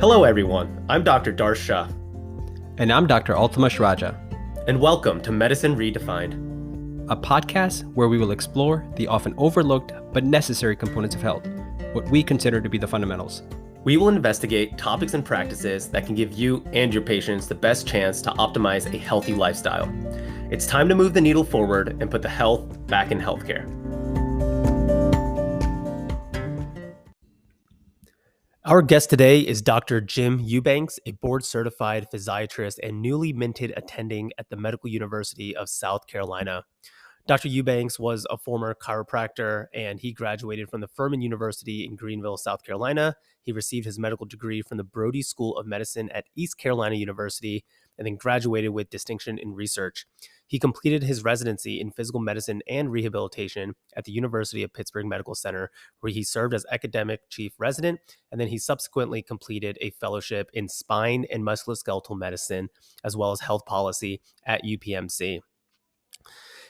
Hello everyone, I'm Dr. Darsha. And I'm Dr. Altamash Raja. And welcome to Medicine Redefined, a podcast where we will explore the often overlooked but necessary components of health, what we consider to be the fundamentals. We will investigate topics and practices that can give you and your patients the best chance to optimize a healthy lifestyle. It's time to move the needle forward and put the health back in healthcare. Our guest today is Dr. Jim Eubanks, a board-certified physiatrist and newly minted attending at the Medical University of South Carolina. Dr. Eubanks was a former chiropractor, and he graduated from the Furman University in Greenville, South Carolina. He received his medical degree from the Brody School of Medicine at East Carolina University, and then graduated with distinction in research. He completed his residency in physical medicine and rehabilitation at the University of Pittsburgh Medical Center, where he served as academic chief resident, and then he subsequently completed a fellowship in spine and musculoskeletal medicine, as well as health policy at UPMC.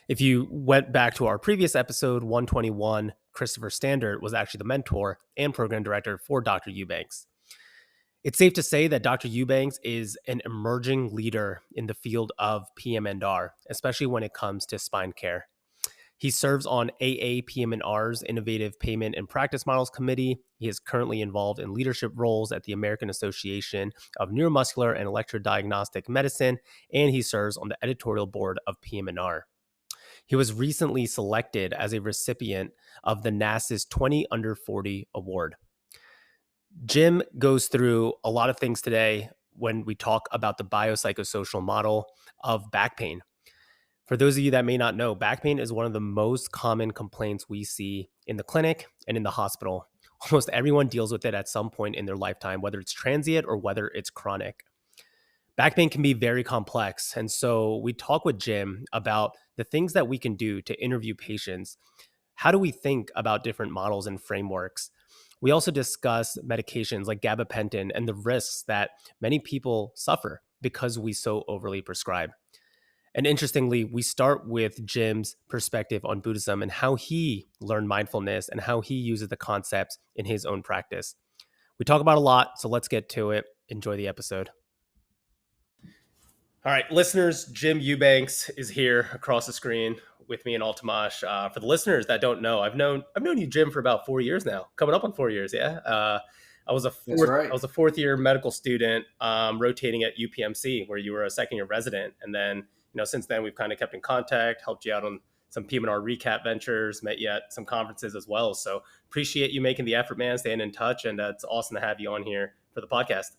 If you went back to our previous episode, 121, Christopher Standard was actually the mentor and program director for Dr. Eubanks. It's safe to say that Dr. Eubanks is an emerging leader in the field of PM&R, especially when it comes to spine care. He serves on AAPM&R's Innovative Payment and Practice Models Committee. He is currently involved in leadership roles at the American Association of Neuromuscular and Electrodiagnostic Medicine, and he serves on the Editorial Board of PM&R. He was recently selected as a recipient of the NASS 20 Under 40 Award. Jim goes through a lot of things today when we talk about the biopsychosocial model of back pain. For those of you that may not know, back pain is one of the most common complaints we see in the clinic and in the hospital. Almost everyone deals with it at some point in their lifetime, whether it's transient or whether it's chronic. Back pain can be very complex. And so we talk with Jim about the things that we can do to interview patients. How do we think about different models and frameworks? We also discuss medications like gabapentin and the risks that many people suffer because we so overly prescribe. And interestingly, we start with Jim's perspective on Buddhism and how he learned mindfulness and how he uses the concepts in his own practice. We talk about a lot, so let's get to it. Enjoy the episode. All right, listeners, Jim Eubanks is here across the screen with me and Altamash. For the listeners that don't know, I've known you, Jim, for about 4 years now, coming up on 4 years. Yeah, I was a fourth year medical student, rotating at UPMC, where you were a second year resident, and then since then we've kind of kept in contact, helped you out on some PM&R recap ventures, met you at some conferences as well. So appreciate you making the effort, man, staying in touch, and it's awesome to have you on here for the podcast.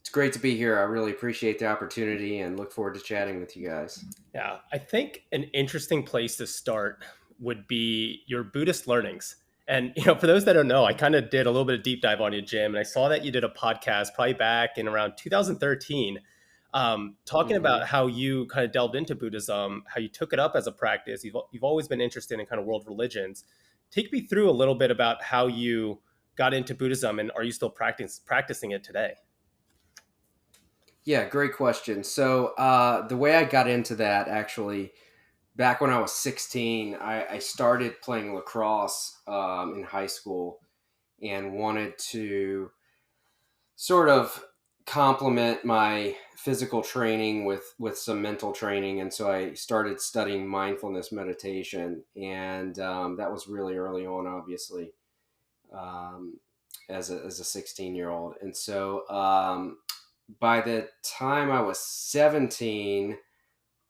It's great to be here. I really appreciate the opportunity and look forward to chatting with you guys. Yeah, I think an interesting place to start would be your Buddhist learnings. And, for those that don't know, I kind of did a little bit of deep dive on you, Jim, and I saw that you did a podcast probably back in around 2013, talking about how you kind of delved into Buddhism, how you took it up as a practice. You've always been interested in kind of world religions. Take me through a little bit about how you got into Buddhism, and are you still practicing it today? Yeah, great question. So the way I got into that, actually, back when I was 16, I started playing lacrosse in high school and wanted to sort of complement my physical training with some mental training. And so I started studying mindfulness meditation. And that was really early on, obviously, as a 16-year-old. And so by the time I was 17,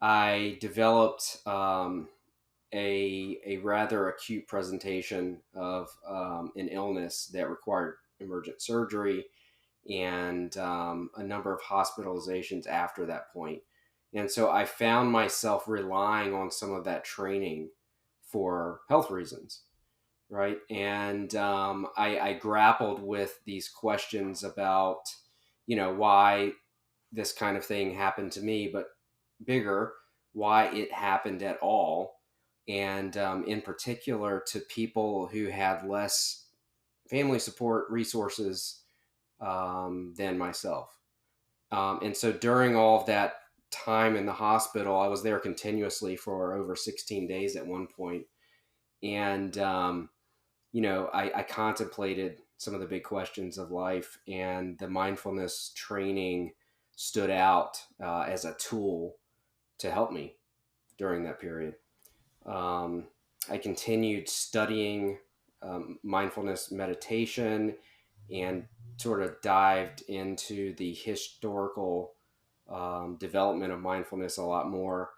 I developed a rather acute presentation of an illness that required emergent surgery and a number of hospitalizations after that point. And so I found myself relying on some of that training for health reasons, right? And I grappled with these questions about why this kind of thing happened to me, but bigger, why it happened at all. And in particular to people who had less family support resources than myself. And so during all of that time in the hospital, I was there continuously for over 16 days at one point. And I contemplated some of the big questions of life, and the mindfulness training stood out as a tool to help me during that period. I continued studying mindfulness meditation and sort of dived into the historical development of mindfulness a lot more,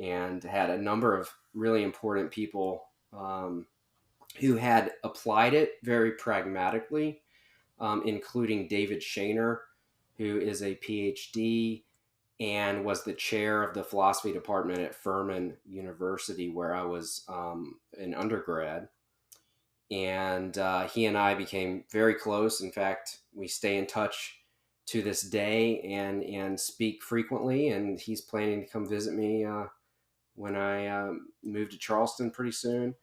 and had a number of really important people who had applied it very pragmatically, including David Shaner, who is a PhD and was the chair of the philosophy department at Furman University, where I was an undergrad. And he and I became very close. In fact, we stay in touch to this day and speak frequently. And he's planning to come visit me when I move to Charleston pretty soon.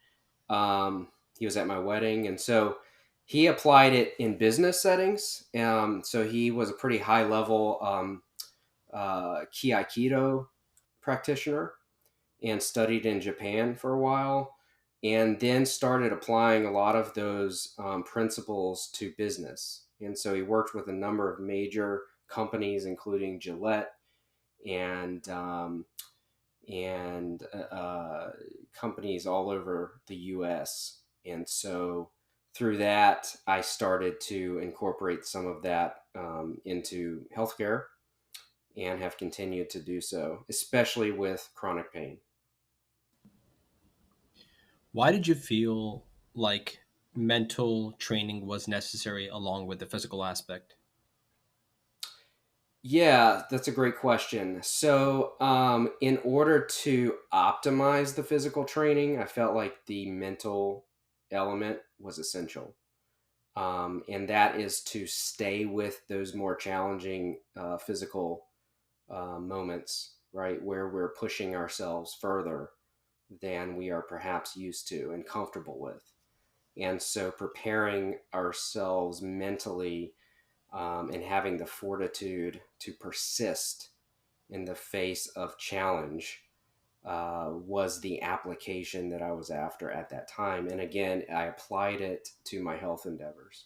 He was at my wedding, and so he applied it in business settings. So he was a pretty high level Ki Aikido practitioner and studied in Japan for a while, and then started applying a lot of those principles to business. And so he worked with a number of major companies, including Gillette and companies all over the U.S. And so through that, I started to incorporate some of that into healthcare, and have continued to do so, especially with chronic pain. Why did you feel like mental training was necessary along with the physical aspect? Yeah, that's a great question. So, in order to optimize the physical training, I felt like the mental element was essential. And that is to stay with those more challenging physical moments, right, where we're pushing ourselves further than we are perhaps used to and comfortable with. And so preparing ourselves mentally and having the fortitude to persist in the face of challenge was the application that I was after at that time. And again, I applied it to my health endeavors.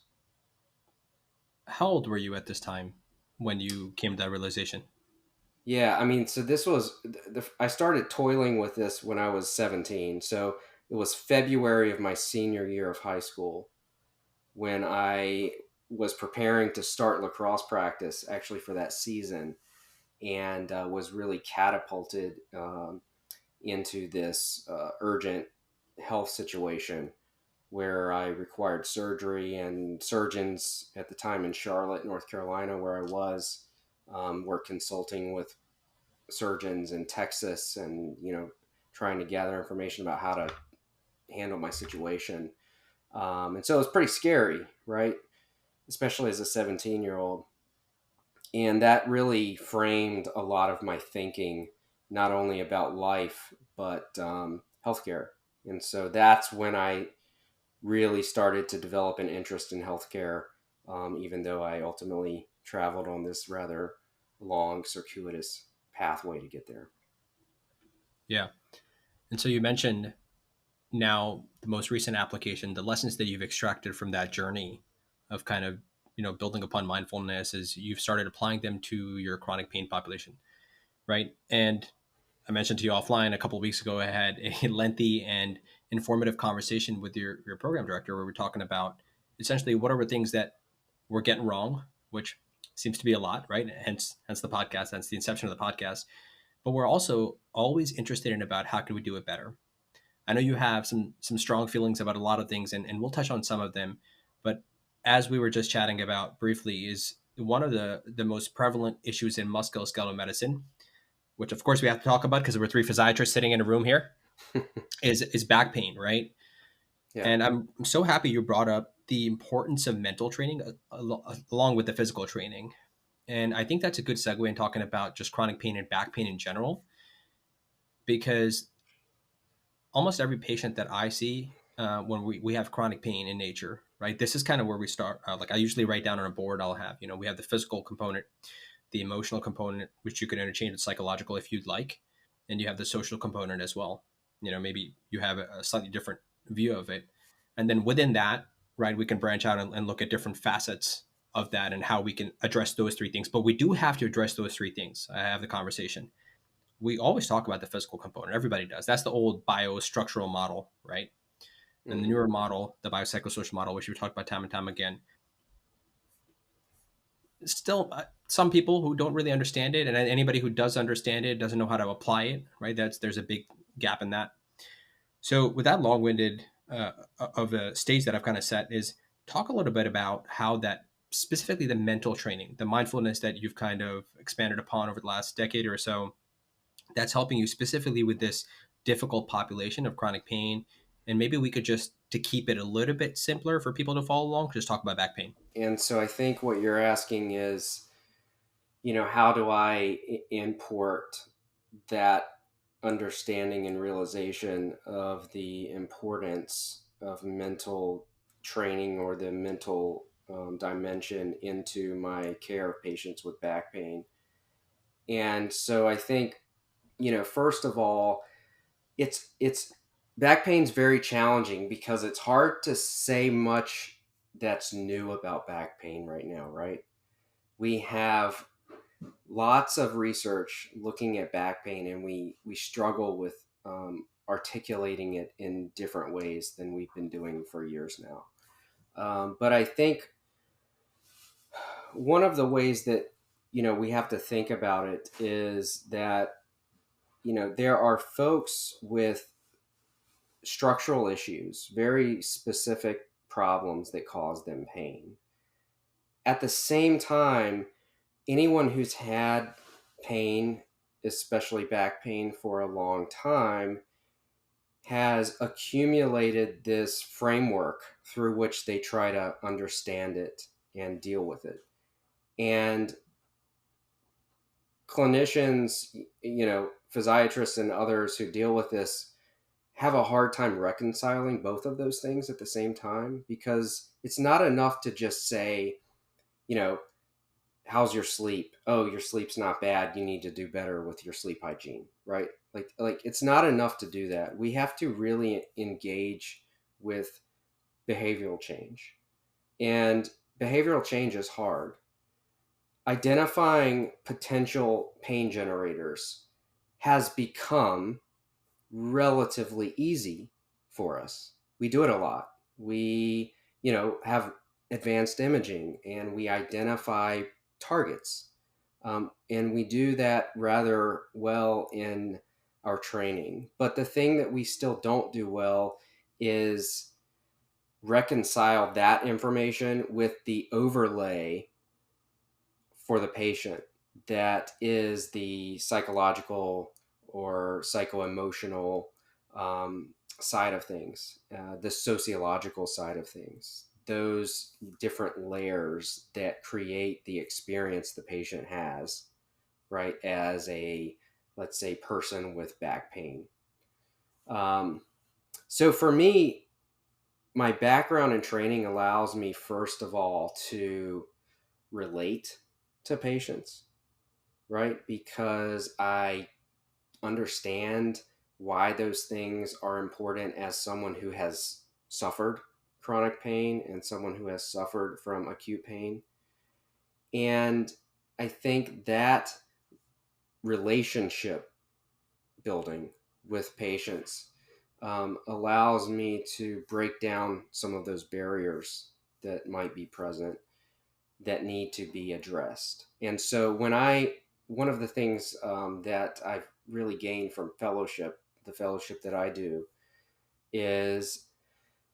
How old were you at this time when you came to that realization? Yeah, I mean, so this was, I started toiling with this when I was 17. So it was February of my senior year of high school when I was preparing to start lacrosse practice actually for that season, and was really catapulted into this urgent health situation where I required surgery, and surgeons at the time in Charlotte, North Carolina, where I was, were consulting with surgeons in Texas, and trying to gather information about how to handle my situation. And so it was pretty scary, right? Especially as a 17-year-old. And that really framed a lot of my thinking, not only about life, but healthcare. And so that's when I really started to develop an interest in healthcare, even though I ultimately traveled on this rather long, circuitous pathway to get there. Yeah. And so you mentioned now the most recent application, the lessons that you've extracted from that journey of kind of, building upon mindfulness is you've started applying them to your chronic pain population, right? And I mentioned to you offline a couple of weeks ago, I had a lengthy and informative conversation with your program director where we're talking about essentially what are the things that we're getting wrong, which seems to be a lot, right? Hence the podcast, hence the inception of the podcast. But we're also always interested in about how can we do it better. I know you have some strong feelings about a lot of things, and we'll touch on some of them. But as we were just chatting about briefly, is one of the most prevalent issues in musculoskeletal medicine, which of course we have to talk about because we're three physiatrists sitting in a room here, is back pain, right? Yeah. And I'm so happy you brought up the importance of mental training along with the physical training. And I think that's a good segue in talking about just chronic pain and back pain in general, because almost every patient that I see when we have chronic pain in nature, right? This is kind of where we start. Like I usually write down on a board, I'll have, we have the physical component, the emotional component, which you can interchange with psychological if you'd like. And you have the social component as well. Maybe you have a slightly different view of it. And then within that, right, we can branch out and look at different facets of that and how we can address those three things. But we do have to address those three things. I have the conversation. We always talk about the physical component. Everybody does. That's the old biostructural model, right? And the newer model, the biopsychosocial model, which we talked about time and time again, still some people who don't really understand it, and anybody who does understand it doesn't know how to apply it, right? There's a big gap in that. So with that long-winded of a stage that I've kind of set, is talk a little bit about how that, specifically the mental training, the mindfulness that you've kind of expanded upon over the last decade or so, that's helping you specifically with this difficult population of chronic pain. And maybe we could just, to keep it a little bit simpler for people to follow along, just talk about back pain. And so I think what you're asking is, how do I import that understanding and realization of the importance of mental training or the mental dimension into my care of patients with back pain. And so I think, first of all, it's back pain's very challenging because it's hard to say much that's new about back pain right now, right? We have lots of research looking at back pain, and we struggle with articulating it in different ways than we've been doing for years now. But I think one of the ways that we have to think about it is that there are folks with structural issues, very specific problems that cause them pain. At the same time, anyone who's had pain, especially back pain, for a long time has accumulated this framework through which they try to understand it and deal with it. And clinicians, physiatrists and others who deal with this have a hard time reconciling both of those things at the same time, because it's not enough to just say, how's your sleep? Oh, your sleep's not bad. You need to do better with your sleep hygiene, right? Like it's not enough to do that. We have to really engage with behavioral change. And behavioral change is hard. Identifying potential pain generators has become relatively easy for us. We do it a lot. We, have advanced imaging and we identify targets. And we do that rather well in our training. But the thing that we still don't do well is reconcile that information with the overlay for the patient that is the psychological or psycho-emotional side of things, the sociological side of things, those different layers that create the experience the patient has, right, as a, let's say, person with back pain. So for me, my background and training allows me, first of all, to relate to patients, right? Because I understand why those things are important as someone who has suffered chronic pain and someone who has suffered from acute pain. And I think that relationship building with patients allows me to break down some of those barriers that might be present that need to be addressed. And so one of the things that I've really gained from the fellowship that I do, is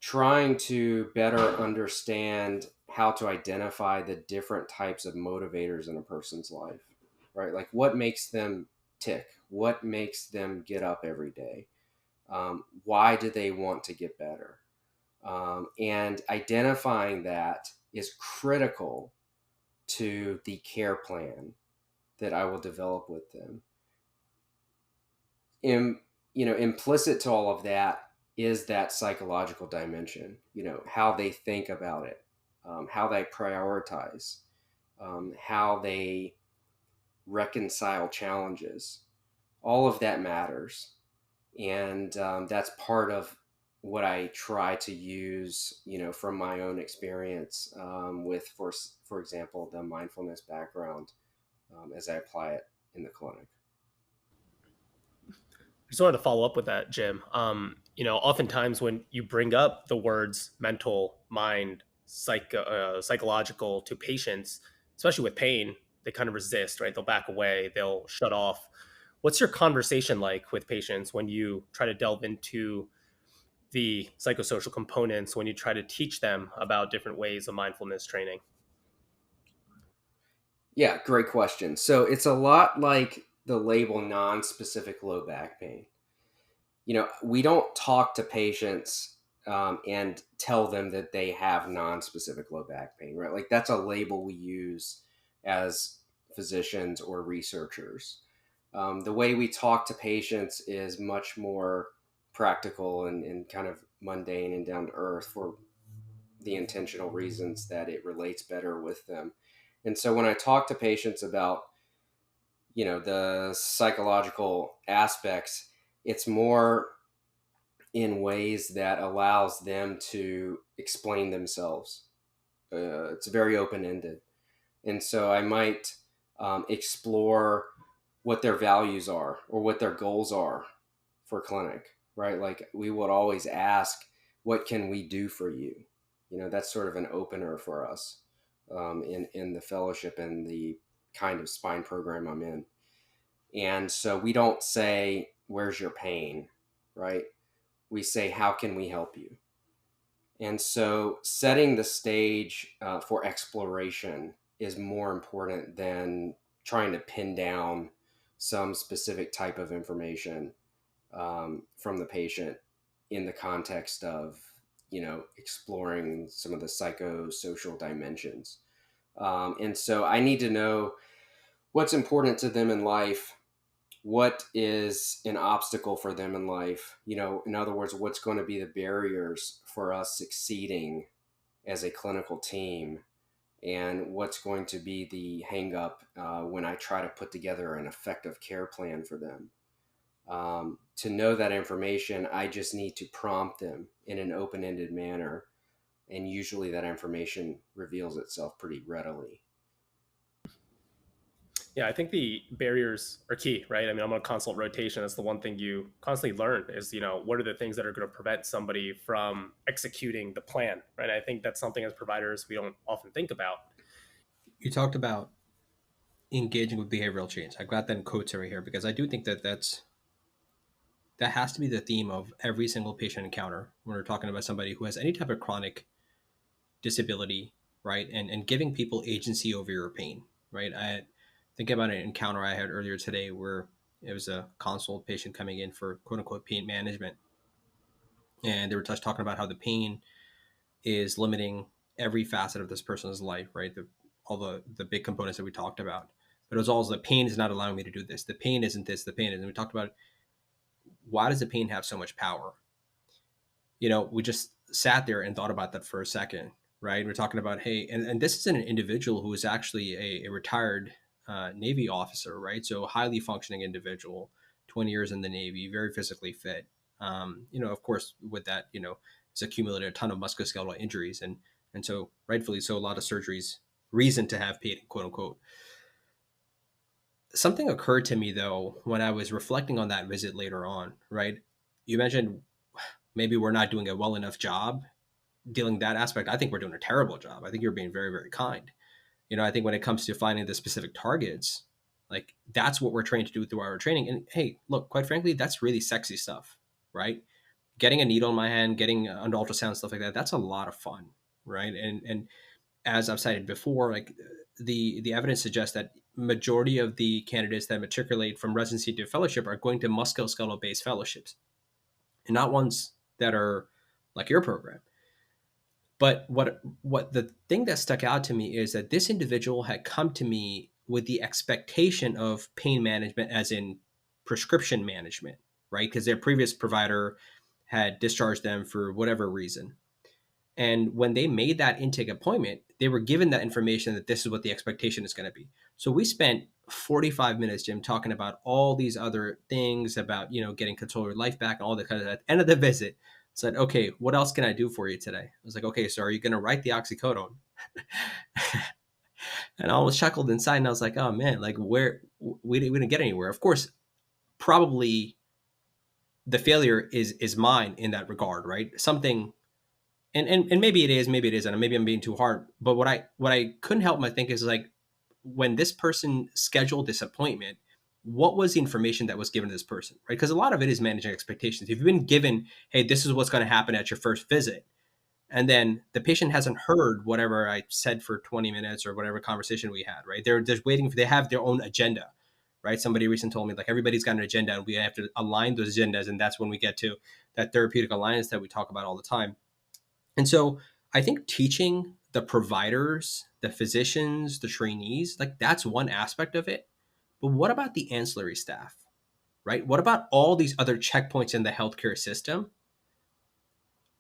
trying to better understand how to identify the different types of motivators in a person's life, right? Like what makes them tick? What makes them get up every day? Why do they want to get better? And identifying that is critical to the care plan that I will develop with them. Implicit to all of that is that psychological dimension, how they think about it, how they prioritize, how they reconcile challenges. All of that matters. And that's part of what I try to use, from my own experience with, for example, the mindfulness background as I apply it in the clinic. I just wanted to follow up with that, Jim. Oftentimes when you bring up the words mental, mind, psychological to patients, especially with pain, they kind of resist, right? They'll back away, they'll shut off. What's your conversation like with patients when you try to delve into the psychosocial components, when you try to teach them about different ways of mindfulness training? Yeah, great question. So it's a lot like the label non-specific low back pain. We don't talk to patients and tell them that they have non-specific low back pain, right? Like that's a label we use as physicians or researchers. The way we talk to patients is much more practical and kind of mundane and down to earth for the intentional reasons that it relates better with them. And so when I talk to patients about, the psychological aspects, it's more in ways that allows them to explain themselves. It's very open-ended. And so I might explore what their values are or what their goals are for clinic, right? Like we would always ask, what can we do for you? That's sort of an opener for us in the fellowship and the kind of spine program I'm in. And so we don't say, where's your pain, right? We say, how can we help you? And so setting the stage for exploration is more important than trying to pin down some specific type of information from the patient in the context of, exploring some of the psychosocial dimensions. And so I need to know what's important to them in life, what is an obstacle for them in life. In other words, what's going to be the barriers for us succeeding as a clinical team, and what's going to be the hang up when I try to put together an effective care plan for them. To know that information, I just need to prompt them in an open-ended manner, and usually that information reveals itself pretty readily. Yeah, I think the barriers are key, right? I mean, I'm on a consult rotation. That's the one thing you constantly learn is, what are the things that are going to prevent somebody from executing the plan, right? I think that's something as providers we don't often think about. You talked about engaging with behavioral change. I got that in quotes right here because I do think that that has to be the theme of every single patient encounter when we're talking about somebody who has any type of chronic disability, right? And giving people agency over your pain, right? I think about an encounter I had earlier today where it was a consult patient coming in for quote unquote pain management. And they were just talking about how the pain is limiting every facet of this person's life, right? All the big components that we talked about. But it was also the pain is not allowing me to do this. The pain isn't this, the pain is. And we talked about why does the pain have so much power? We just sat there and thought about that for a second, right? We're talking about, hey, and this is an individual who is actually a retired Navy officer, right? So a highly functioning individual, 20 years in the Navy, very physically fit. Of course, with that, it's accumulated a ton of musculoskeletal injuries. And so rightfully so, a lot of surgeries, reason to have pain, quote unquote. Something occurred to me though, when I was reflecting on that visit later on, right? You mentioned maybe we're not doing a well enough job dealing that aspect. I think we're doing a terrible job. I think you're being very, very kind. I think when it comes to finding the specific targets, like that's what we're trained to do through our training. And hey, look, quite frankly, that's really sexy stuff, right? Getting a needle in my hand, getting under ultrasound, stuff like that, that's a lot of fun, right? And as I've cited before, like the evidence suggests that majority of the candidates that matriculate from residency to fellowship are going to musculoskeletal based fellowships and not ones that are like your program. But what the thing that stuck out to me is that this individual had come to me with the expectation of pain management as in prescription management, right? Because their previous provider had discharged them for whatever reason. And when they made that intake appointment, they were given that information that this is what the expectation is going to be. So we spent 45 minutes, Jim, talking about all these other things about, getting control of your life back and all that kind of. At the end of the visit, said, okay, what else can I do for you today? I was like, okay, so are you going to write the oxycodone? And I almost chuckled inside, and I was like, oh man, like we didn't get anywhere. Of course, probably the failure is mine in that regard, right? Something, and maybe it is, maybe it isn't, and maybe I'm being too hard. But what I couldn't help but think is like, when this person scheduled this appointment, what was the information that was given to this person, right? Because a lot of it is managing expectations. If you've been given, hey, this is what's going to happen at your first visit, and then the patient hasn't heard whatever I said for 20 minutes or whatever conversation we had, right? They're just waiting for, they have their own agenda, right? Somebody recently told me, like, everybody's got an agenda and we have to align those agendas. And that's when we get to that therapeutic alliance that we talk about all the time. And so I think teaching the providers, the physicians, the trainees, like, that's one aspect of it. But what about the ancillary staff, right? What about all these other checkpoints in the healthcare system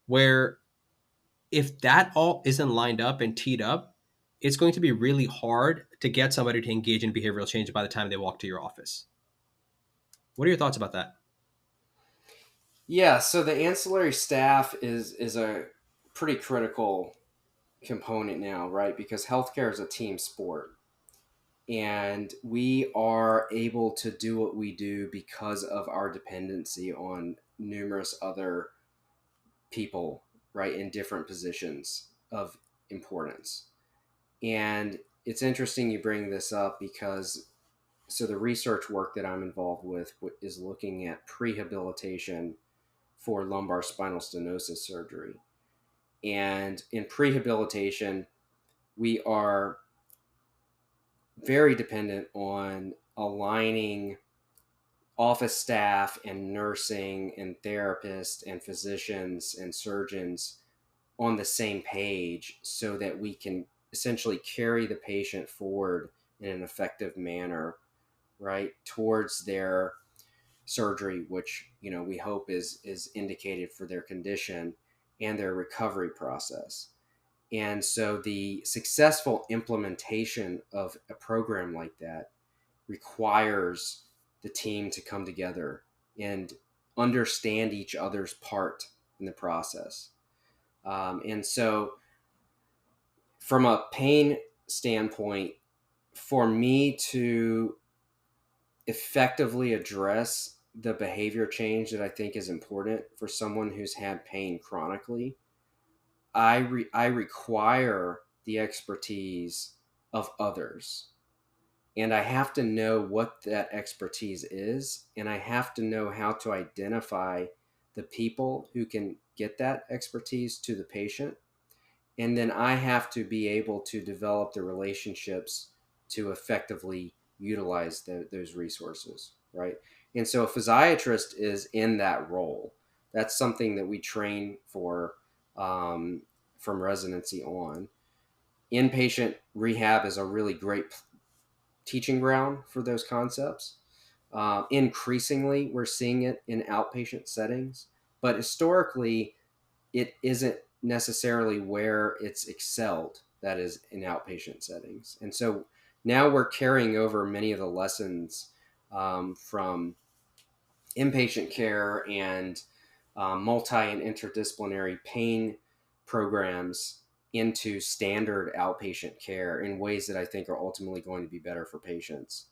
where, if that all isn't lined up and teed up, it's going to be really hard to get somebody to engage in behavioral change by the time they walk to your office. What are your thoughts about that? Yeah, so the ancillary staff is a pretty critical component now, right? Because healthcare is a team sport. And we are able to do what we do because of our dependency on numerous other people, right, in different positions of importance. And it's interesting you bring this up because so the research work that I'm involved with is looking at prehabilitation for lumbar spinal stenosis surgery. And in prehabilitation, we are very dependent on aligning office staff and nursing and therapists and physicians and surgeons on the same page so that we can essentially carry the patient forward in an effective manner, right, towards their surgery, which, you know, we hope is indicated for their condition and their recovery process. And so the successful implementation of a program like that requires the team to come together and understand each other's part in the process. And so, from a pain standpoint, for me to effectively address the behavior change that I think is important for someone who's had pain chronically, I require the expertise of others. And I have to know what that expertise is, and I have to know how to identify the people who can get that expertise to the patient. And then I have to be able to develop the relationships to effectively utilize those resources, right? And so a physiatrist is in that role. That's something that we train for from residency on. Inpatient rehab is a really great teaching ground for those concepts. Increasingly, we're seeing it in outpatient settings, but historically, it isn't necessarily where it's excelled, that is, in outpatient settings. And so now we're carrying over many of the lessons from inpatient care and multi and interdisciplinary pain programs into standard outpatient care in ways that I think are ultimately going to be better for patients.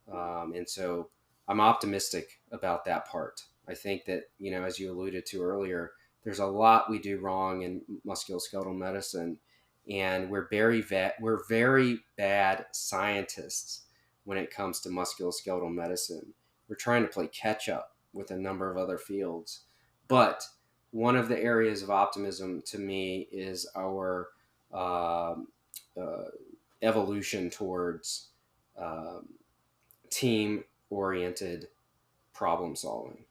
And so I'm optimistic about that part. I think that, you know, as you alluded to earlier, there's a lot we do wrong in musculoskeletal medicine, and we're very bad scientists when it comes to musculoskeletal medicine. We're trying to play catch up with a number of other fields. But one of the areas of optimism to me is our uh, evolution towards team-oriented problem solving.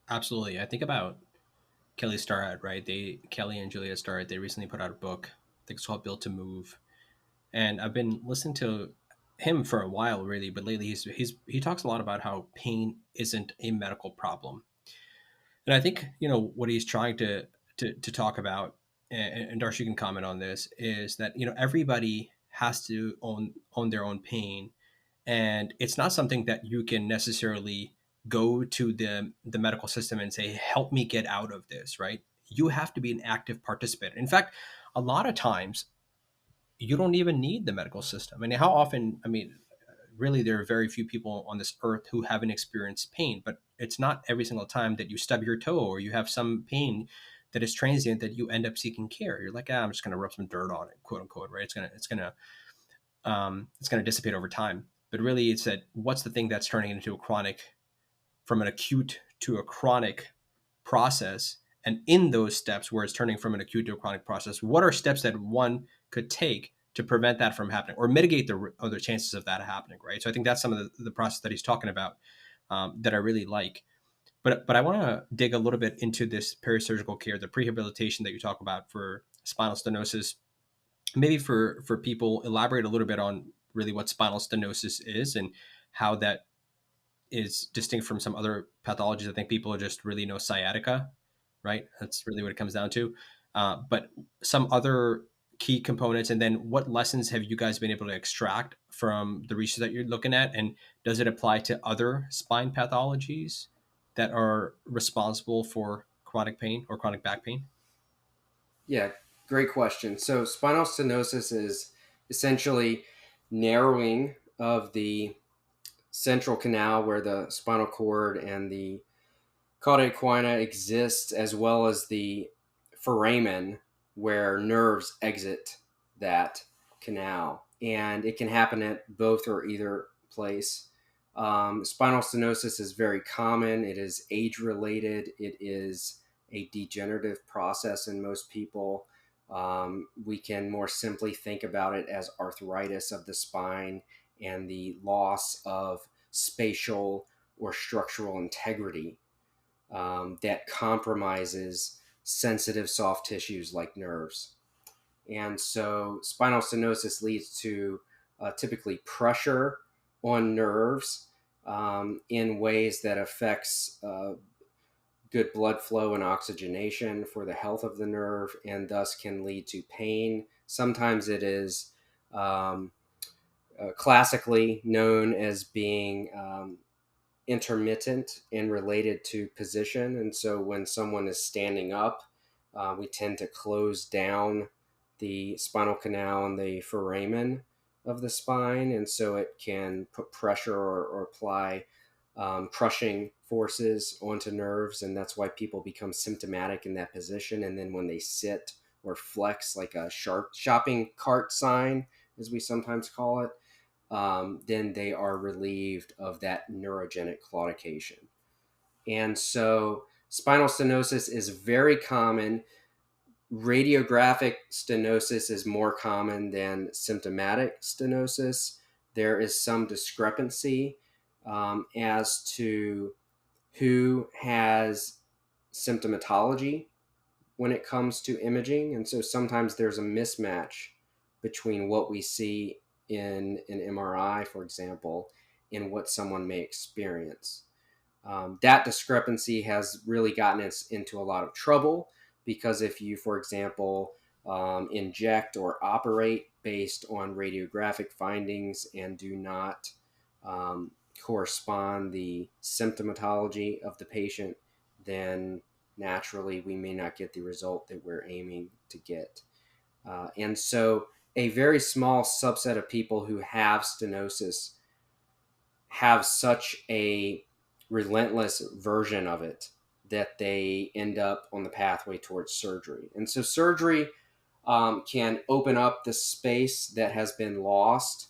Absolutely. I think about Kelly Starrett, right? Kelly and Julia Starrett, they recently put out a book. I think it's called Built to Move. And I've been listening to him for a while, really, but lately he talks a lot about how pain isn't a medical problem. And I think, what he's trying to talk about, and Darcy can comment on this, is that, everybody has to own their own pain, and it's not something that you can necessarily go to the medical system and say, help me get out of this, right? You have to be an active participant. In fact, a lot of times you don't even need the medical system. I mean, how often, I mean, really, there are very few people on this earth who haven't experienced pain, but it's not every single time that you stub your toe or you have some pain that is transient that you end up seeking care. You're like, I'm just going to rub some dirt on it, quote unquote, right? It's going to dissipate over time. But really, it's that what's the thing that's turning into a chronic, from an acute to a chronic process? And in those steps where it's turning from an acute to a chronic process, what are steps that one could take to prevent that from happening or mitigate the other chances of that happening, right? So I think that's some of the process that he's talking about that I really like. But I want to dig a little bit into this perisurgical care, the prehabilitation that you talk about for spinal stenosis. Maybe for people, elaborate a little bit on really what spinal stenosis is and how that is distinct from some other pathologies. I think people just really know sciatica, right? That's really what it comes down to. But some other key components, and then what lessons have you guys been able to extract from the research that you're looking at? And does it apply to other spine pathologies that are responsible for chronic pain or chronic back pain? Yeah, great question. So spinal stenosis is essentially narrowing of the central canal where the spinal cord and the cauda equina exists, as well as the foramen where nerves exit that canal. And it can happen at both or either place. Spinal stenosis is very common. It is age related. It is a degenerative process in most people. We can more simply think about it as arthritis of the spine and the loss of spatial or structural integrity that compromises sensitive soft tissues like nerves. And so spinal stenosis leads to typically pressure on nerves in ways that affects good blood flow and oxygenation for the health of the nerve, and thus can lead to pain. Sometimes it is classically known as being intermittent and related to position. And so when someone is standing up, we tend to close down the spinal canal and the foramen of the spine. And so it can put pressure or apply crushing forces onto nerves. And that's why people become symptomatic in that position. And then when they sit or flex, like a shopping cart sign, as we sometimes call it, then they are relieved of that neurogenic claudication. And so spinal stenosis is very common. Radiographic stenosis is more common than symptomatic stenosis. There is some discrepancy as to who has symptomatology when it comes to imaging. And so sometimes there's a mismatch between what we see in an MRI, for example, and what someone may experience. That discrepancy has really gotten us into a lot of trouble because if you, for example, inject or operate based on radiographic findings and do not correspond the symptomatology of the patient, then naturally we may not get the result that we're aiming to get. And so a very small subset of people who have stenosis have such a relentless version of it that they end up on the pathway towards surgery. And so surgery can open up the space that has been lost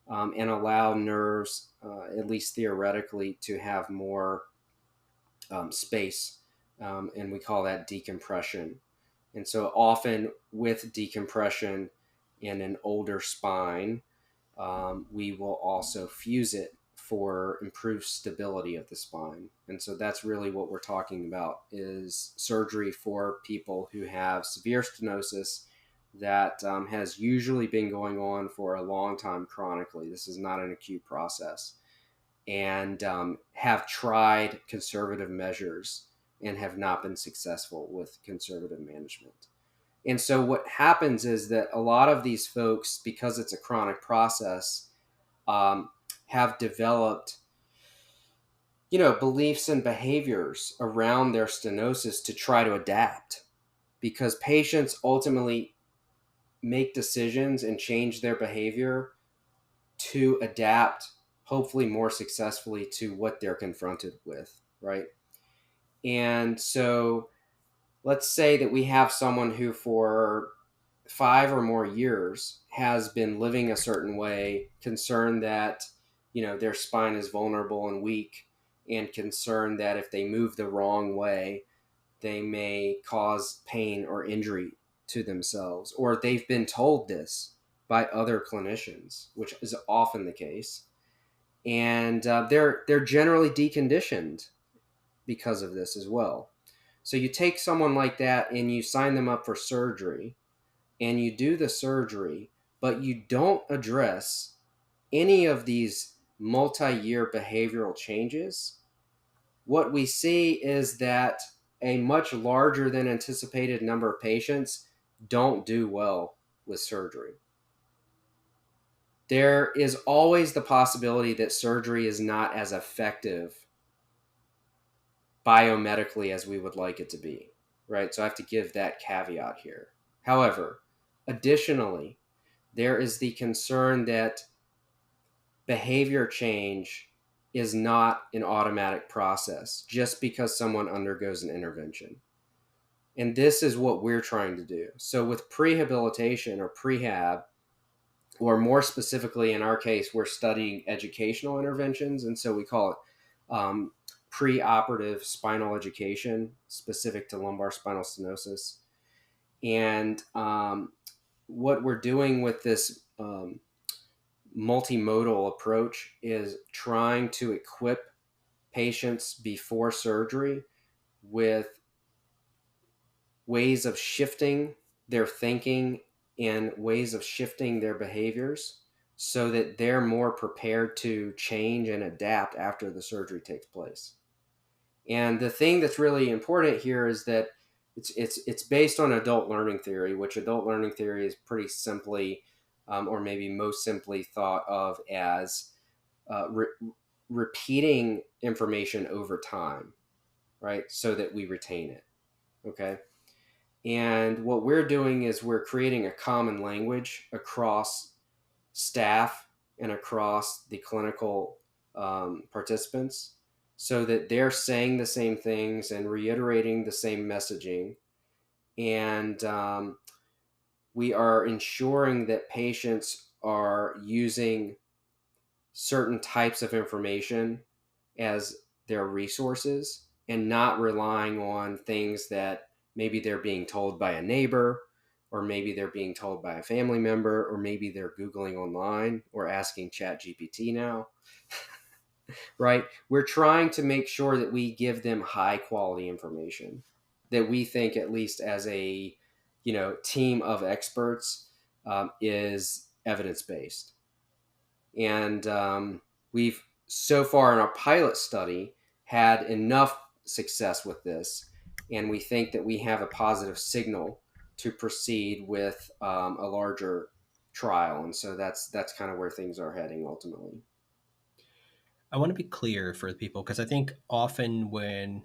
and allow nerves, at least theoretically, to have more space. And we call that decompression. And so often with decompression in an older spine, we will also fuse it for improved stability of the spine. And so that's really what we're talking about, is surgery for people who have severe stenosis that has usually been going on for a long time chronically. This is not an acute process. And have tried conservative measures and have not been successful with conservative management. And so what happens is that a lot of these folks, because it's a chronic process, have developed beliefs and behaviors around their stenosis to try to adapt, because patients ultimately make decisions and change their behavior to adapt, hopefully more successfully, to what they're confronted with, right? And so let's say that we have someone who for 5 or more years has been living a certain way, concerned that their spine is vulnerable and weak, and concerned that if they move the wrong way they may cause pain or injury to themselves, or they've been told this by other clinicians, which is often the case, and they're generally deconditioned because of this as well. So you take someone like that and you sign them up for surgery, and you do the surgery, but you don't address any of these multi-year behavioral changes. What we see is that a much larger than anticipated number of patients don't do well with surgery. There is always the possibility that surgery is not as effective biomedically as we would like it to be, right? So I have to give that caveat here. However, additionally, there is the concern that behavior change is not an automatic process just because someone undergoes an intervention. And this is what we're trying to do. So with prehabilitation or prehab, or more specifically in our case, we're studying educational interventions. And so we call it preoperative spinal education specific to lumbar spinal stenosis. And what we're doing with this multimodal approach is trying to equip patients before surgery with ways of shifting their thinking and ways of shifting their behaviors so that they're more prepared to change and adapt after the surgery takes place. And the thing that's really important here is that it's based on adult learning theory, which adult learning theory is pretty simply, or maybe most simply thought of as repeating information over time, right? So that we retain it, okay? And what we're doing is we're creating a common language across staff and across the clinical participants so that they're saying the same things and reiterating the same messaging. And we are ensuring that patients are using certain types of information as their resources and not relying on things that maybe they're being told by a neighbor, or maybe they're being told by a family member, or maybe they're Googling online or asking ChatGPT now, right? We're trying to make sure that we give them high quality information that we think, at least as a team of experts, is evidence-based. And we've so far in our pilot study had enough success with this, and we think that we have a positive signal to proceed with a larger trial. And so that's kind of where things are heading ultimately. I want to be clear for people, because I think often when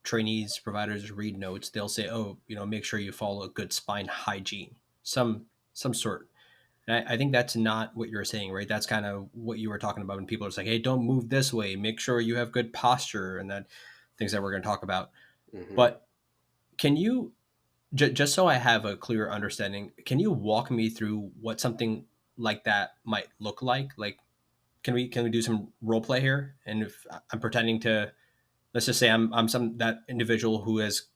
trainees, providers read notes, they'll say, "Oh, make sure you follow a good spine hygiene, some sort." And I think that's not what you're saying, right? That's kind of what you were talking about when people are like, "Hey, don't move this way. Make sure you have good posture," and that things that we're going to talk about. Mm-hmm. But can you, just so I have a clear understanding, can you walk me through what something like that might look like? Like, can we do some role play here? And if I'm pretending to, let's just say I'm that individual who has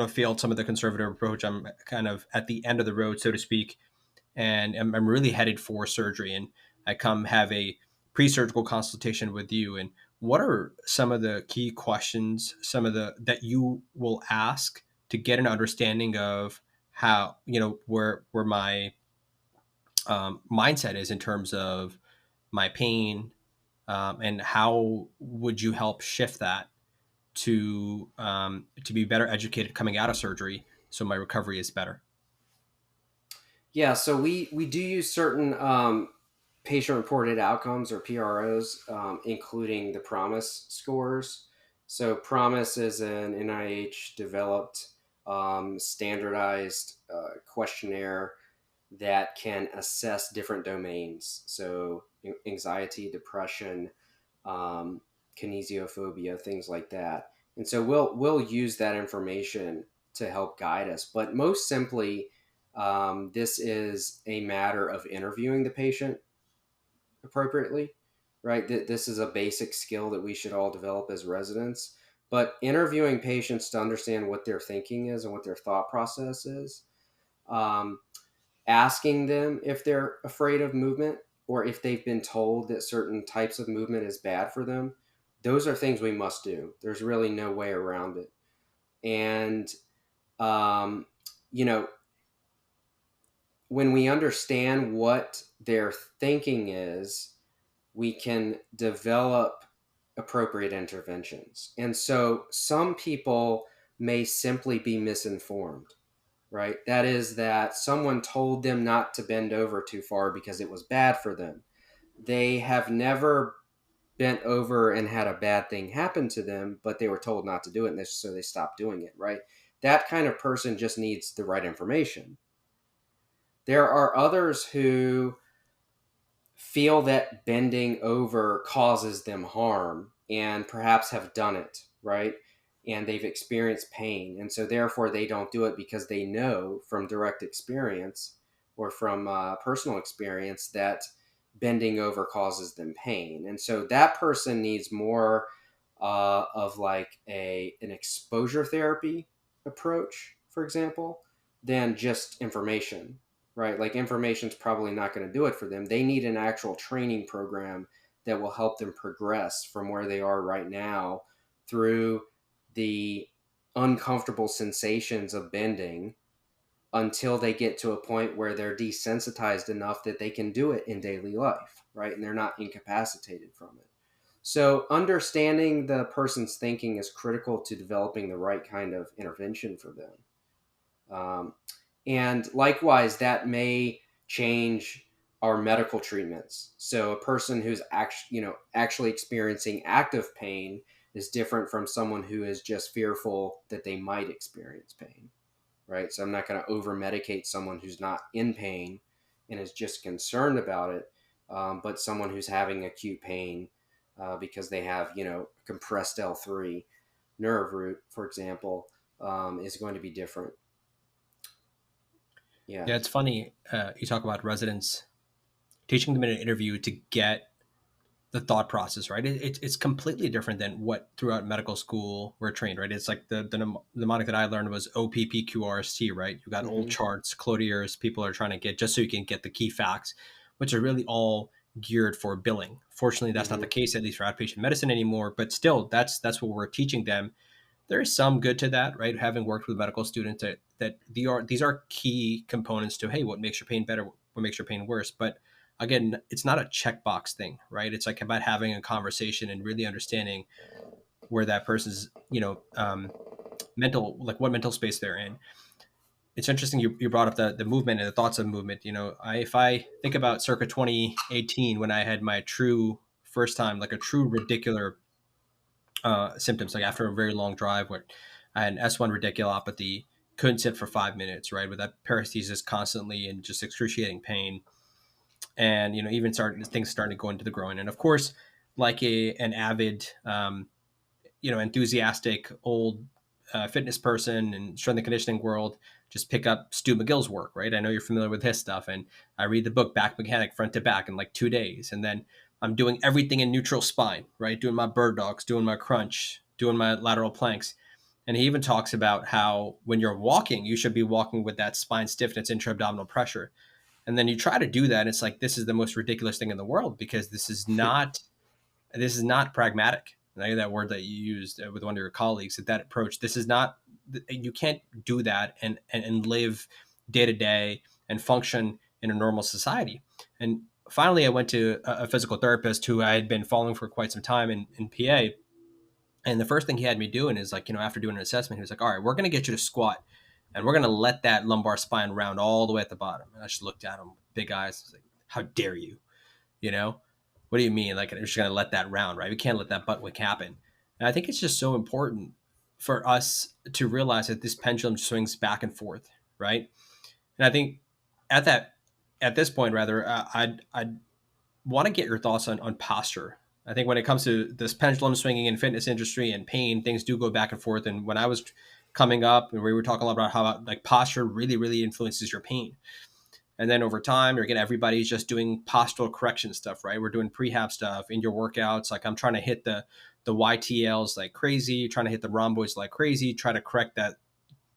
failed some of the conservative approach. I'm kind of at the end of the road, so to speak, and I'm really headed for surgery, and I come have a pre-surgical consultation with you. And what are some of the key questions, some of the that you will ask to get an understanding of how where my mindset is in terms of my pain, and how would you help shift that to be better educated coming out of surgery so my recovery is better? Yeah, so we do use certain patient-reported outcomes, or PROs, including the PROMIS scores. So PROMIS is an NIH-developed standardized questionnaire that can assess different domains. So anxiety, depression, kinesiophobia, things like that. And so we'll use that information to help guide us. But most simply, this is a matter of interviewing the patient appropriately, right? This is a basic skill that we should all develop as residents. But interviewing patients to understand what their thinking is and what their thought process is, asking them if they're afraid of movement or if they've been told that certain types of movement is bad for them, those are things we must do. There's really no way around it. And, you know, when we understand what their thinking is, we can develop appropriate interventions. And so some people may simply be misinformed, right? That is, that someone told them not to bend over too far because it was bad for them. They have never bent over and had a bad thing happen to them, but they were told not to do it, and so they stopped doing it, right? That kind of person just needs the right information. There are others who feel that bending over causes them harm and perhaps have done it, right? And they've experienced pain. And so therefore they don't do it because they know from direct experience or from personal experience that bending over causes them pain. And so that person needs more of like an exposure therapy approach, for example, than just information, right? Like information's probably not going to do it for them. They need an actual training program that will help them progress from where they are right now through the uncomfortable sensations of bending until they get to a point where they're desensitized enough that they can do it in daily life, right? And they're not incapacitated from it. So understanding the person's thinking is critical to developing the right kind of intervention for them. And likewise, that may change our medical treatments. So a person who's actually experiencing active pain is different from someone who is just fearful that they might experience pain, right? So I'm not going to over medicate someone who's not in pain and is just concerned about it, but someone who's having acute pain because they have, compressed L3 nerve root, for example, is going to be different. Yeah, it's funny. You talk about residents teaching them in an interview to get the thought process, right? It's completely different than what throughout medical school we're trained, right? It's like the mnemonic that I learned was OPPQRST, right? You got old charts, clothiers, people are trying to get just so you can get the key facts, which are really all geared for billing. Fortunately, that's not the case, at least for outpatient medicine anymore, but still that's what we're teaching them. There is some good to that, right? Having worked with medical students, that these are key components to, hey, what makes your pain better, what makes your pain worse. But again, it's not a checkbox thing, right? It's like about having a conversation and really understanding where that person's, mental, like what mental space they're in. It's interesting you brought up the movement and the thoughts of movement. If I think about circa 2018, when I had my true first time, like a true radicular symptoms, like after a very long drive where I had an S1 radiculopathy, couldn't sit for 5 minutes, right? With that paresthesis constantly and just excruciating pain. And, even things starting to go into the groin. And of course, like an avid, enthusiastic old fitness person and strength and conditioning world, just pick up Stu McGill's work, right? I know you're familiar with his stuff. And I read the book Back Mechanic front to back in like 2 days. And then I'm doing everything in neutral spine, right? Doing my bird dogs, doing my crunch, doing my lateral planks. And he even talks about how when you're walking, you should be walking with that spine stiffness, intra-abdominal pressure. And then you try to do that. It's like, this is the most ridiculous thing in the world because this is not pragmatic. And I hear that word that you used with one of your colleagues, that approach. This is not, you can't do that and live day to day and function in a normal society. And finally, I went to a physical therapist who I had been following for quite some time in PA. And the first thing he had me doing is like, after doing an assessment, he was like, all right, we're going to get you to squat and we're going to let that lumbar spine round all the way at the bottom. And I just looked at him, big eyes, I was like, how dare you? You know, what do you mean? Like, they're just going to let that round, right? We can't let that butt wick happen. And I think it's just so important for us to realize that this pendulum swings back and forth, right? And I think at that, at this point, rather, I'd want to get your thoughts on posture. I think when it comes to this pendulum swinging in fitness industry and pain, things do go back and forth. And when I was coming up, and we were talking a lot about how like posture really, really influences your pain. And then over time, you're getting everybody's just doing postural correction stuff, right? We're doing prehab stuff in your workouts. Like I'm trying to hit the YTLs like crazy, trying to hit the rhomboids like crazy, try to correct that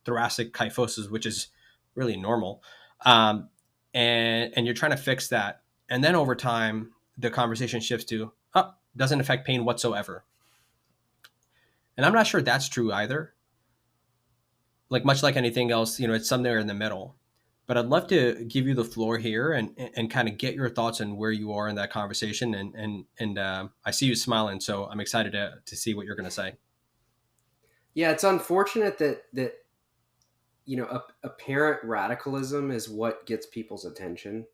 thoracic kyphosis, which is really normal. Um, and you're trying to fix that. And then over time, the conversation shifts to, oh, doesn't affect pain whatsoever. And I'm not sure that's true either. Like much like anything else, it's somewhere in the middle. But I'd love to give you the floor here and kind of get your thoughts on where you are in that conversation. And I see you smiling, so I'm excited to see what you're going to say. Yeah, it's unfortunate that apparent radicalism is what gets people's attention.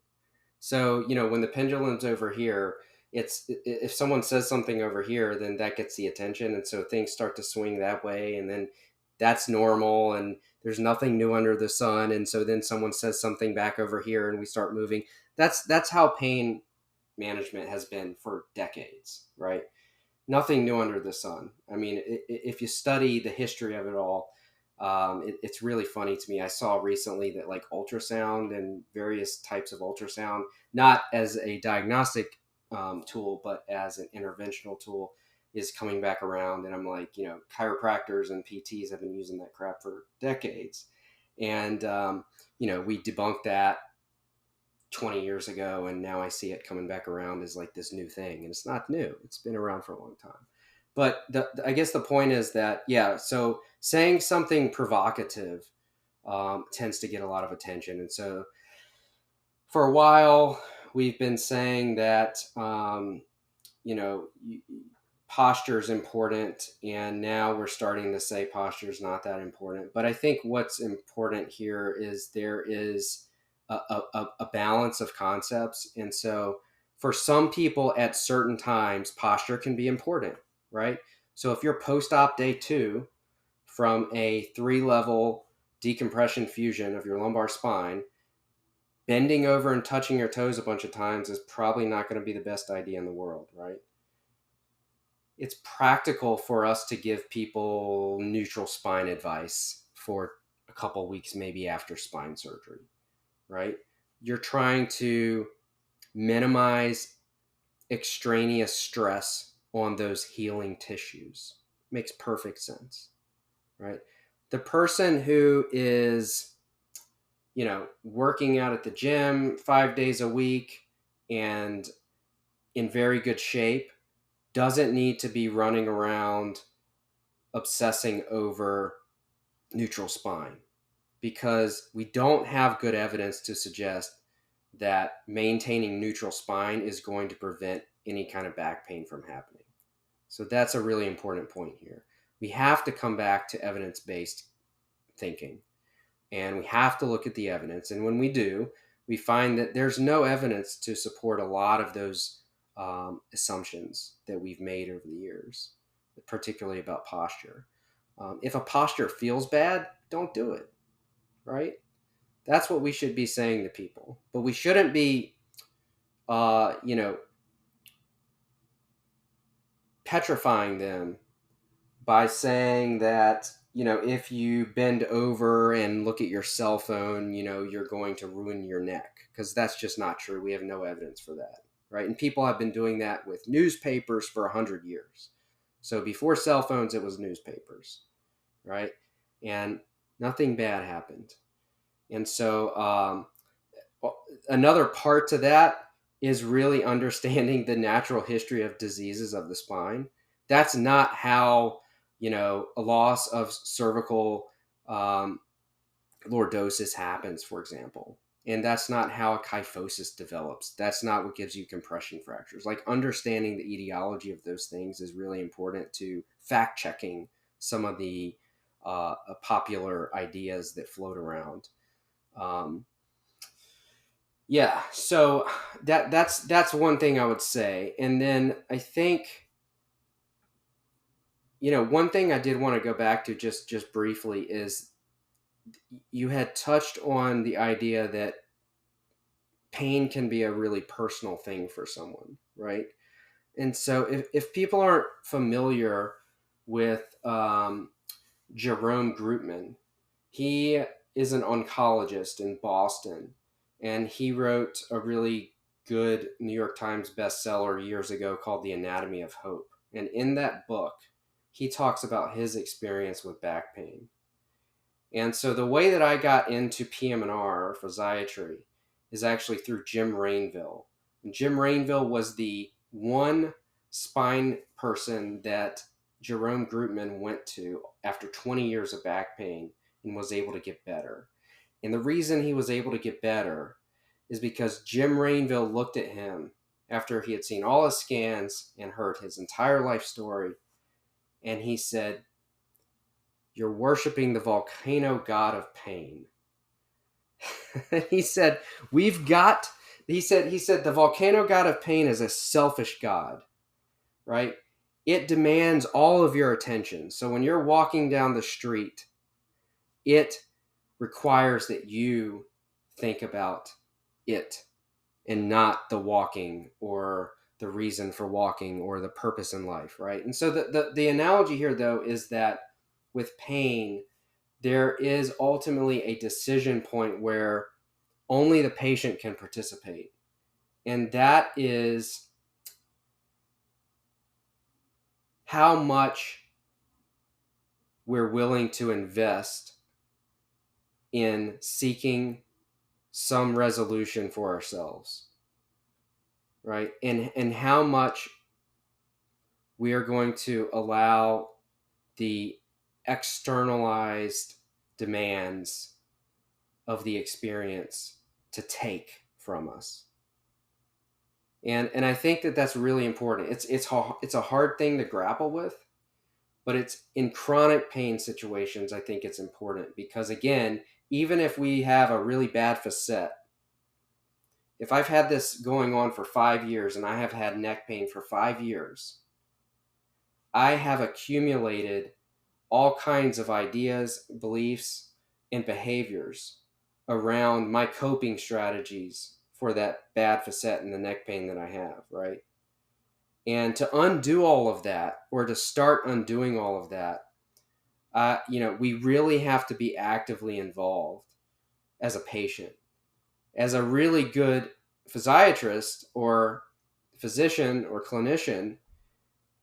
So, when the pendulum's over here, it's if someone says something over here, then that gets the attention. And so things start to swing that way. And then that's normal. And there's nothing new under the sun. And so then someone says something back over here and we start moving. That's how pain management has been for decades, right? Nothing new under the sun. I mean, if you study the history of it all, it's really funny to me. I saw recently that like ultrasound and various types of ultrasound, not as a diagnostic tool, but as an interventional tool, is coming back around. And I'm like, chiropractors and PTs have been using that crap for decades. And, we debunked that 20 years ago, and now I see it coming back around as like this new thing. And it's not new. It's been around for a long time. But I guess the point is that, so saying something provocative tends to get a lot of attention. And so for a while, we've been saying that, posture is important. And now we're starting to say posture is not that important. But I think what's important here is there is a balance of concepts. And so for some people at certain times, posture can be important, right? So if you're post-op day 2 from a 3-level decompression fusion of your lumbar spine, bending over and touching your toes a bunch of times is probably not going to be the best idea in the world, right? It's practical for us to give people neutral spine advice for a couple weeks, maybe after spine surgery, right? You're trying to minimize extraneous stress on those healing tissues. Makes perfect sense, right? The person who is, working out at the gym 5 days a week and in very good shape doesn't need to be running around obsessing over neutral spine, because we don't have good evidence to suggest that maintaining neutral spine is going to prevent any kind of back pain from happening. So that's a really important point here. We have to come back to evidence-based thinking, and we have to look at the evidence. And when we do, we find that there's no evidence to support a lot of those assumptions that we've made over the years, particularly about posture. If a posture feels bad, don't do it, right? That's what we should be saying to people. But we shouldn't be, petrifying them by saying that, if you bend over and look at your cell phone, you're going to ruin your neck, because that's just not true. We have no evidence for that, right? And people have been doing that with newspapers for 100 years. So before cell phones, it was newspapers, right? And nothing bad happened. And so another part to that is really understanding the natural history of diseases of the spine. That's not how, a loss of cervical lordosis happens, for example. And that's not how a kyphosis develops. That's not what gives you compression fractures. Like, understanding the etiology of those things is really important to fact checking some of the popular ideas that float around. Yeah, so that's one thing I would say. And then I think, one thing I did want to go back to just briefly is you had touched on the idea that pain can be a really personal thing for someone, right? And so if people aren't familiar with Jerome Groopman, he is an oncologist in Boston, and he wrote a really good New York Times bestseller years ago called The Anatomy of Hope. And in that book, he talks about his experience with back pain. And so the way that I got into PM&R, or physiatry, is actually through Jim Rainville. And Jim Rainville was the one spine person that Jerome Groopman went to after 20 years of back pain and was able to get better. And the reason he was able to get better is because Jim Rainville looked at him after he had seen all his scans and heard his entire life story, and he said, "You're worshiping the volcano god of pain." He said, he said, "The volcano god of pain is a selfish god, right? It demands all of your attention. So when you're walking down the street, it requires that you think about it and not the walking or the reason for walking or the purpose in life, right?" And so the analogy here, though, is that with pain, there is ultimately a decision point where only the patient can participate. And that is how much we're willing to invest in seeking some resolution for ourselves, right? And how much we are going to allow the externalized demands of the experience to take from us. And I think that that's really important. It's a hard thing to grapple with, but it's in chronic pain situations. I think it's important because, again, even if we have a really bad facet, if I've had this going on for 5 years and I have had neck pain for 5 years, I have accumulated all kinds of ideas, beliefs, and behaviors around my coping strategies for that bad facet and the neck pain that I have, right? And to undo all of that, or to start undoing all of that, we really have to be actively involved as a patient. As a really good physiatrist or physician or clinician,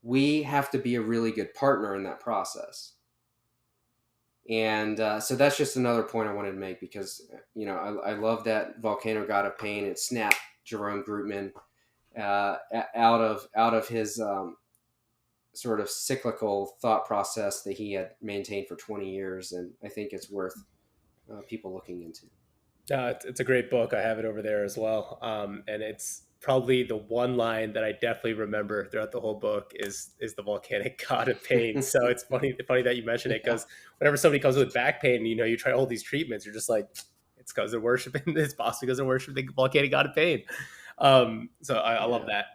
we have to be a really good partner in that process. And so that's just another point I wanted to make because, I love that volcano god of pain. It snapped Jerome Groopman out of his sort of cyclical thought process that he had maintained for 20 years. And I think it's worth people looking into. It's a great book. I have it over there as well. And it's probably the one line that I definitely remember throughout the whole book is the volcanic god of pain. So it's funny that you mention it, because whenever somebody comes with back pain, you try all these treatments, you're just like, it's because they're worshiping this, possibly because they're worshiping the volcanic god of pain. So I love that.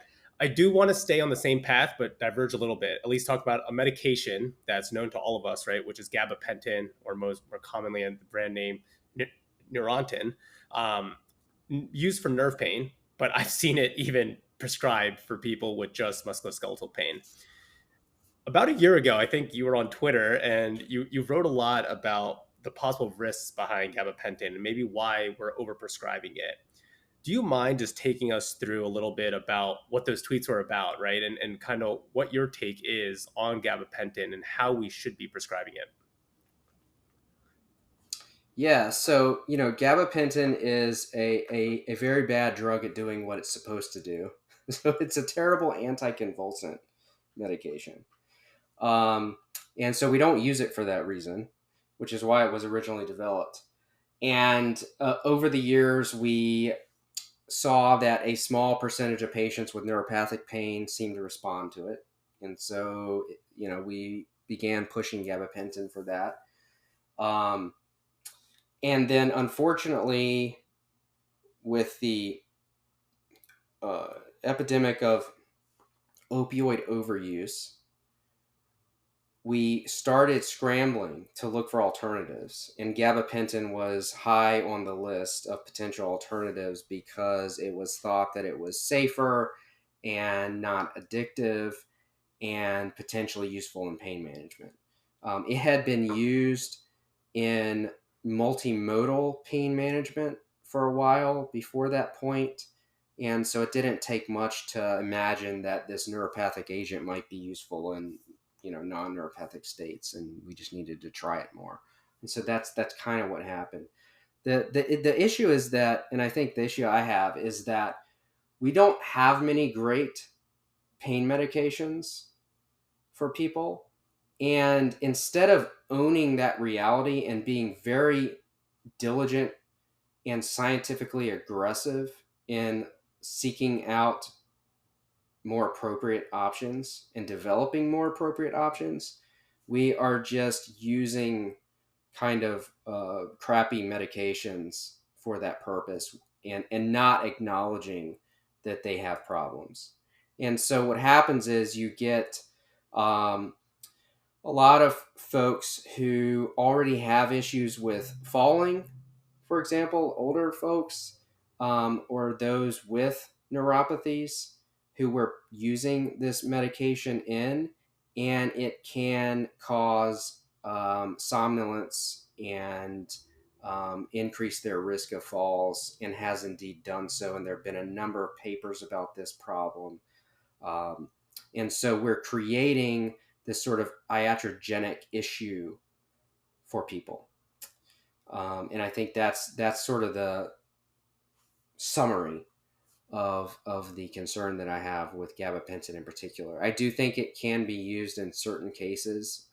I do want to stay on the same path, but diverge a little bit. At least talk about a medication that's known to all of us, right? Which is gabapentin, or more commonly in the brand name Neurontin, used for nerve pain, but I've seen it even prescribed for people with just musculoskeletal pain. About a year ago, I think you were on Twitter and you wrote a lot about the possible risks behind gabapentin and maybe why we're overprescribing it. Do you mind just taking us through a little bit about what those tweets were about, right? And kind of what your take is on gabapentin and how we should be prescribing it? Yeah, so gabapentin is a very bad drug at doing what it's supposed to do. So it's a terrible anticonvulsant medication, and so we don't use it for that reason, which is why it was originally developed. And over the years, we saw that a small percentage of patients with neuropathic pain seemed to respond to it, and so we began pushing gabapentin for that. And then, unfortunately, with the epidemic of opioid overuse, we started scrambling to look for alternatives. And gabapentin was high on the list of potential alternatives because it was thought that it was safer and not addictive and potentially useful in pain management. It had been used in multimodal pain management for a while before that point. And so it didn't take much to imagine that this neuropathic agent might be useful in, non-neuropathic states, and we just needed to try it more. And so that's kind of what happened. The issue is that, and I think the issue I have is that we don't have many great pain medications for people. And instead of owning that reality and being very diligent and scientifically aggressive in seeking out more appropriate options and developing more appropriate options, we are just using kind of crappy medications for that purpose and not acknowledging that they have problems. And so what happens is you get a lot of folks who already have issues with falling, for example, older folks, or those with neuropathies who were using this medication in, and it can cause somnolence and increase their risk of falls, and has indeed done so. And there have been a number of papers about this problem. And so we're creating this sort of iatrogenic issue for people. And I think that's sort of the summary of the concern that I have with gabapentin in particular. I do think it can be used in certain cases.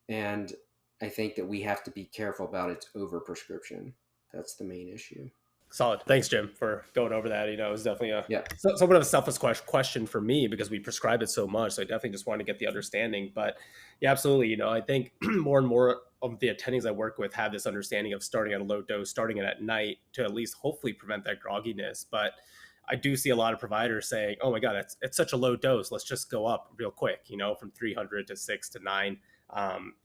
And I think that we have to be careful about its overprescription. That's the main issue. Solid. Thanks, Jim, for going over that. It was definitely somewhat of a selfish question for me because we prescribe it so much. So I definitely just wanted to get the understanding. But yeah, absolutely. I think more and more of the attendings I work with have this understanding of starting at a low dose, starting it at night to at least hopefully prevent that grogginess. But I do see a lot of providers saying, oh my God, it's such a low dose. Let's just go up real quick, from 300 to 6 to 9.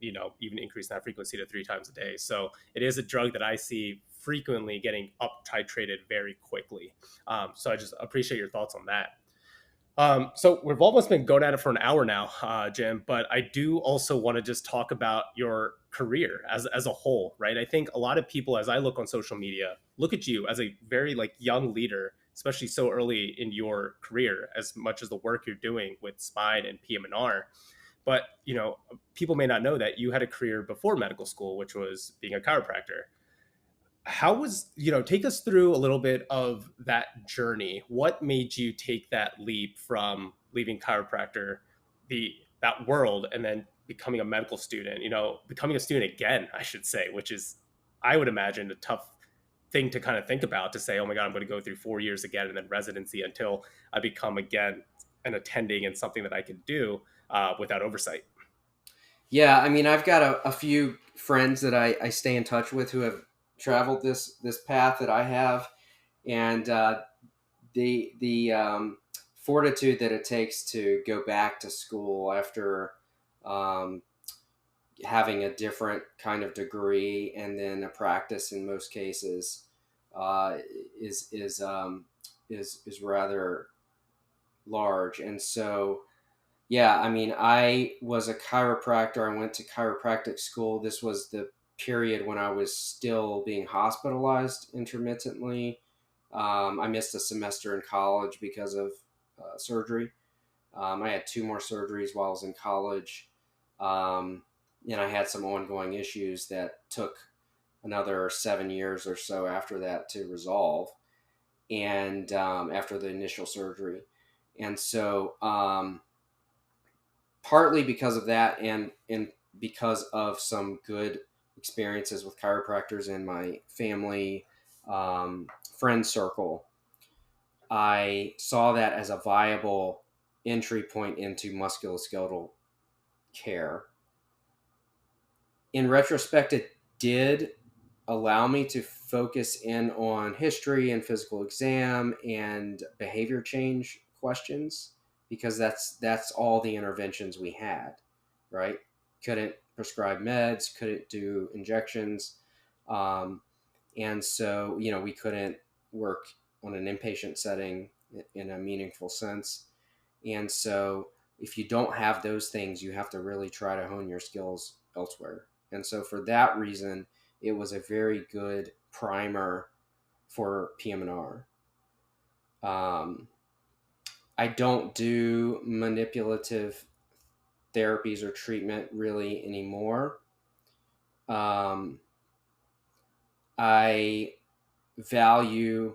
Even increase that frequency to 3 times a day. So it is a drug that I see frequently getting up titrated very quickly. So I just appreciate your thoughts on that. So we've almost been going at it for an hour now, Jim, but I do also want to just talk about your career as a whole, right? I think a lot of people, as I look on social media, look at you as a very young leader, especially so early in your career, as much as the work you're doing with spine and PM&R. But, people may not know that you had a career before medical school, which was being a chiropractor. How was, take us through a little bit of that journey. What made you take that leap from leaving chiropractor, that world, and then becoming a medical student, becoming a student again, I should say, which is, I would imagine, a tough thing to kind of think about, to say, oh my God, I'm going to go through 4 years again and then residency until I become again an attending and something that I can do without oversight. Yeah, I mean, I've got a few friends that I stay in touch with who have traveled this path that I have, and the fortitude that it takes to go back to school after having a different kind of degree and then a practice in most cases is rather large. And so, yeah, I mean, I was a chiropractor. I went to chiropractic school. This was the period when I was still being hospitalized intermittently. I missed a semester in college because of surgery. I had 2 more surgeries while I was in college. And I had some ongoing issues that took another 7 years or so after that to resolve. And after the initial surgery. And so, partly because of that and because of some good experiences with chiropractors in my family friend circle, I saw that as a viable entry point into musculoskeletal care. In retrospect, it did allow me to focus in on history and physical exam and behavior change questions, because that's all the interventions we had, right? Couldn't prescribe meds, couldn't do injections. And so, we couldn't work on an inpatient setting in a meaningful sense. And so if you don't have those things, you have to really try to hone your skills elsewhere. And so for that reason, it was a very good primer for PM&R. I don't do manipulative therapies or treatment really anymore. I value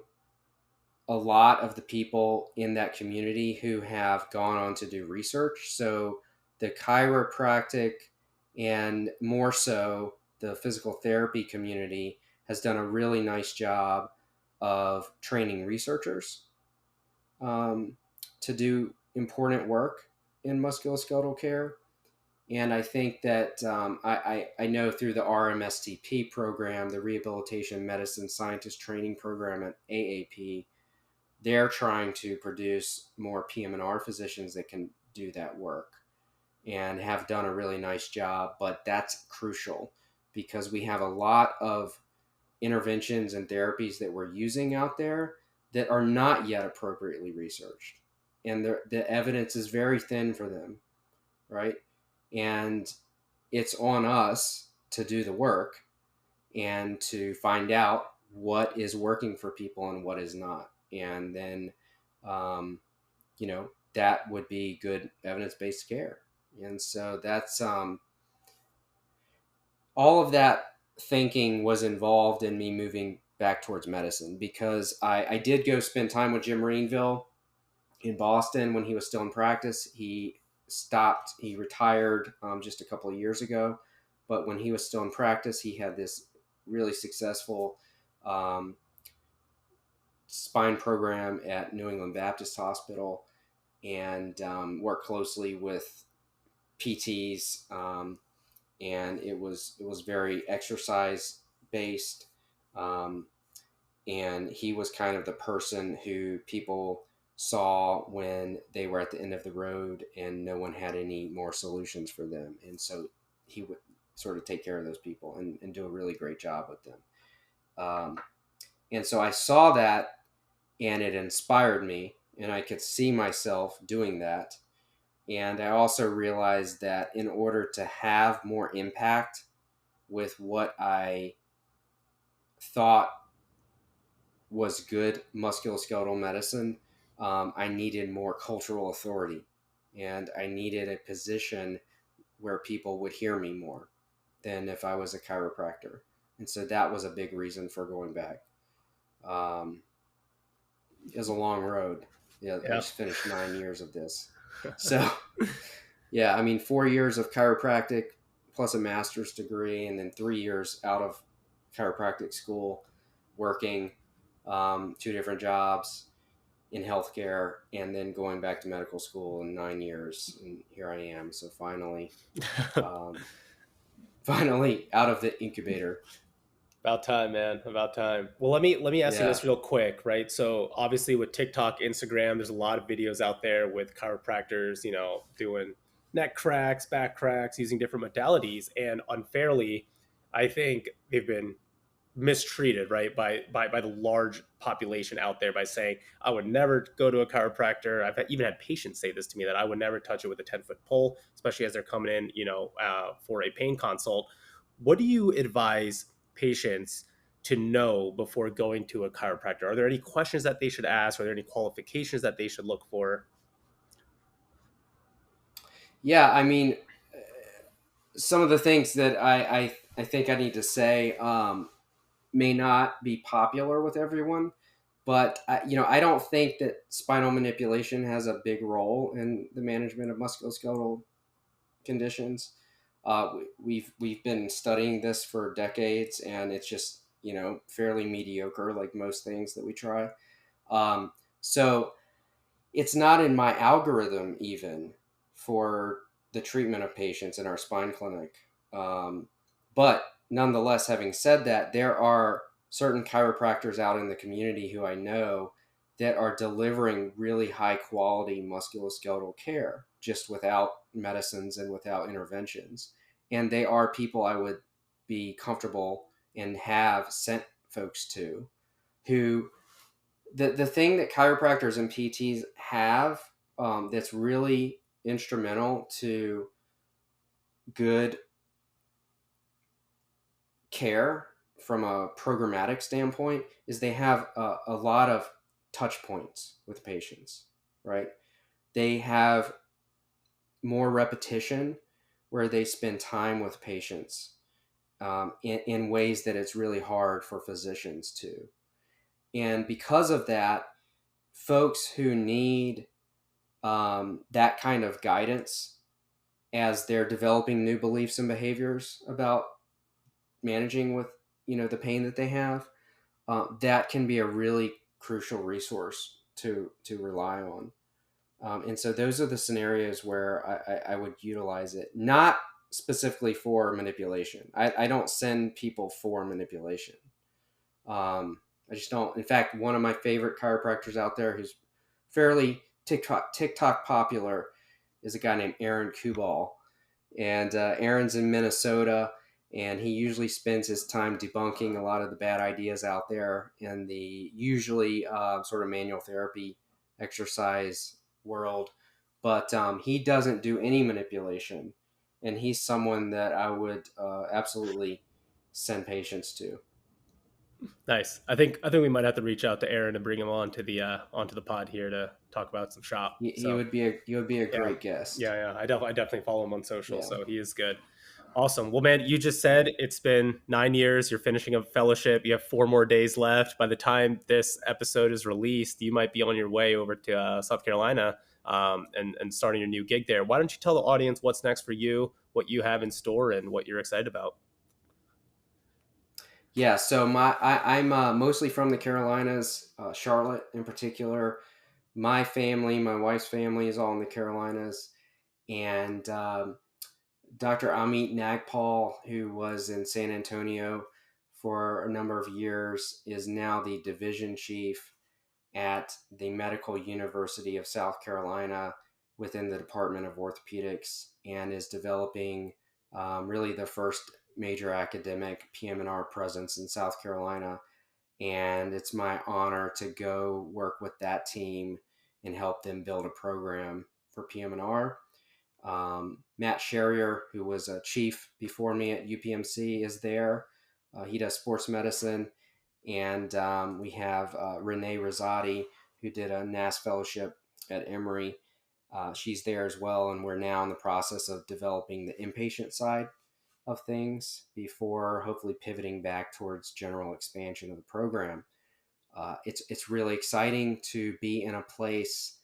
a lot of the people in that community who have gone on to do research. So the chiropractic and more so the physical therapy community has done a really nice job of training researchers to do important work in musculoskeletal care. And I think that I know through the RMSTP program, the Rehabilitation Medicine Scientist Training Program at AAP, they're trying to produce more PM&R physicians that can do that work and have done a really nice job. But that's crucial because we have a lot of interventions and therapies that we're using out there that are not yet appropriately researched. And the evidence is very thin for them, right? And it's on us to do the work and to find out what is working for people and what is not. And then, that would be good evidence-based care. And so that's all of that thinking was involved in me moving back towards medicine, because I did go spend time with Jim Greenville in Boston when he was still in practice. He retired just a couple of years ago, but when he was still in practice, he had this really successful spine program at New England Baptist Hospital, and worked closely with PTs, and it was very exercise based, and he was kind of the person who people saw when they were at the end of the road and no one had any more solutions for them, and so he would sort of take care of those people and do a really great job with them. And so I saw that, and it inspired me, and I could see myself doing that. And I also realized that in order to have more impact with what I thought was good musculoskeletal medicine, I needed more cultural authority, and I needed a position where people would hear me more than if I was a chiropractor. And so that was a big reason for going back. It was a long road. Yeah. I just finished 9 years of this. So, 4 years of chiropractic plus a master's degree, and then 3 years out of chiropractic school working 2 different jobs in healthcare, and then going back to medical school in 9 years. And here I am. So finally out of the incubator. About time, man. About time. Well, let me ask you this real quick, right? So obviously with TikTok, Instagram, there's a lot of videos out there with chiropractors, doing neck cracks, back cracks, using different modalities. And unfairly, I think they've been mistreated, right, by the large population out there by saying, I would never go to a chiropractor. I've even had patients say this to me, that I would never touch it with a 10-foot pole, especially as they're coming in, for a pain consult. What do you advise patients to know before going to a chiropractor? Are there any questions that they should ask? Are there any qualifications that they should look for? Yeah, some of the things that I think I need to say may not be popular with everyone, but I don't think that spinal manipulation has a big role in the management of musculoskeletal conditions. We've been studying this for decades, and it's just fairly mediocre, like most things that we try. So it's not in my algorithm even for the treatment of patients in our spine clinic. But nonetheless, having said that, there are certain chiropractors out in the community who I know that are delivering really high quality musculoskeletal care just without medicines and without interventions. And they are people I would be comfortable and have sent folks to who the thing that chiropractors and PTs have that's really instrumental to good care from a programmatic standpoint is they have a lot of touch points with patients, right? They have more repetition where they spend time with patients in ways that it's really hard for physicians to. And because of that, folks who need that kind of guidance as they're developing new beliefs and behaviors about managing with the pain that they have, that can be a really crucial resource to rely on. And so those are the scenarios where I would utilize it, not specifically for manipulation. I don't send people for manipulation. I just don't. In fact, one of my favorite chiropractors out there who's fairly TikTok popular is a guy named Aaron Kubal. And Aaron's in Minnesota, and he usually spends his time debunking a lot of the bad ideas out there in the usually sort of manual therapy exercise world. But he doesn't do any manipulation, and he's someone that I would absolutely send patients to. Nice. I think we might have to reach out to Aaron and bring him on to the onto the pod here to talk about some shop. He So would be a yeah, great guest. yeah. I definitely follow him on social, Yeah. so he is good. Awesome. Well, man, you just said it's been 9 years. You're finishing a fellowship. You have 4 more days left. By the time this episode is released, you might be on your way over to South Carolina and starting your new gig there. Why don't you tell the audience what's next for you, what you have in store, and what you're excited about? Yeah, so I'm mostly from the Carolinas, Charlotte in particular. My family, my wife's family is all in the Carolinas, and Dr. Amit Nagpal, who was in San Antonio for a number of years, is now the division chief at the Medical University of South Carolina within the Department of Orthopedics, and is developing really the first major academic PM&R presence in South Carolina. And it's my honor to go work with that team and help them build a program for PM&R. Matt Sherrier, who was a chief before me at UPMC, is there. He does sports medicine. And we have Renee Rosati, who did a NASS fellowship at Emory. She's there as well. And we're now in the process of developing the inpatient side of things before hopefully pivoting back towards general expansion of the program. It's really exciting to be in a place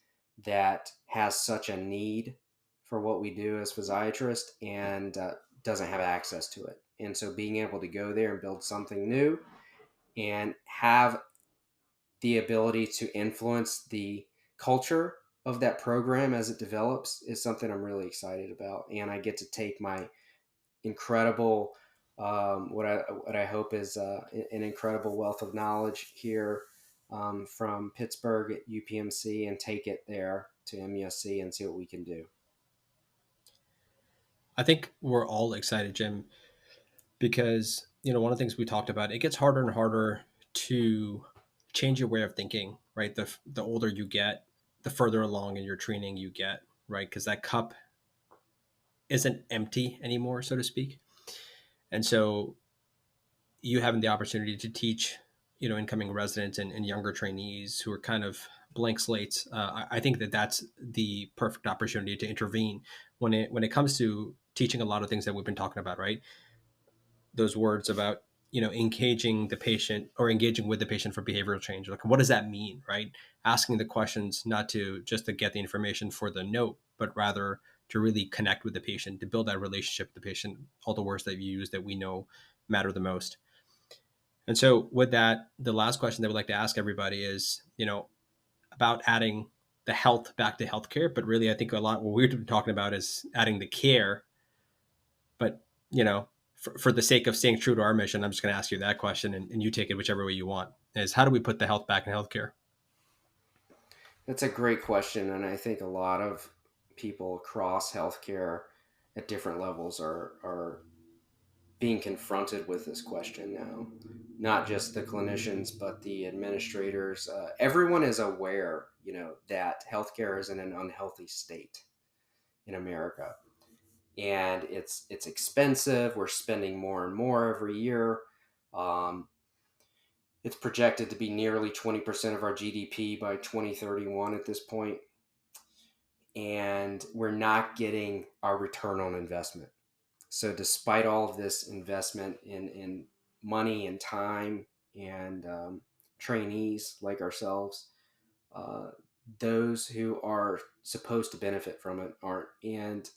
that has such a need for what we do as physiatrists and doesn't have access to it. And so being able to go there and build something new and have the ability to influence the culture of that program as it develops is something I'm really excited about. And I get to take my incredible, what I hope is an incredible wealth of knowledge here from Pittsburgh at UPMC and take it there to MUSC and see what we can do. I think we're all excited, Jim, because one of the things we talked about, it gets harder and harder to change your way of thinking, right? The older you get, the further along in your training you get, right? Because that cup isn't empty anymore, so to speak. And so you having the opportunity to teach, incoming residents and younger trainees who are kind of blank slates, I think that's the perfect opportunity to intervene when it comes to teaching a lot of things that we've been talking about, right? Those words about engaging the patient or engaging with the patient for behavioral change. Like, what does that mean, right? Asking the questions not to just to get the information for the note, but rather to really connect with the patient, to build that relationship with the patient. All the words that you use that we know matter the most. And so with that, the last question that we'd like to ask everybody is, about adding the health back to healthcare. But really, I think a lot what we've been talking about is adding the care. But, for the sake of staying true to our mission, I'm just going to ask you that question, and you take it whichever way you want, is how do we put the health back in healthcare? That's a great question. And I think a lot of people across healthcare at different levels are being confronted with this question now. Not just the clinicians, but the administrators. Everyone is aware, that healthcare is in an unhealthy state in America. And it's expensive. We're spending more and more every year. It's projected to be nearly 20% of our GDP by 2031 at this point. And we're not getting our return on investment. So despite all of this investment in money and time and trainees like ourselves, those who are supposed to benefit from it aren't. And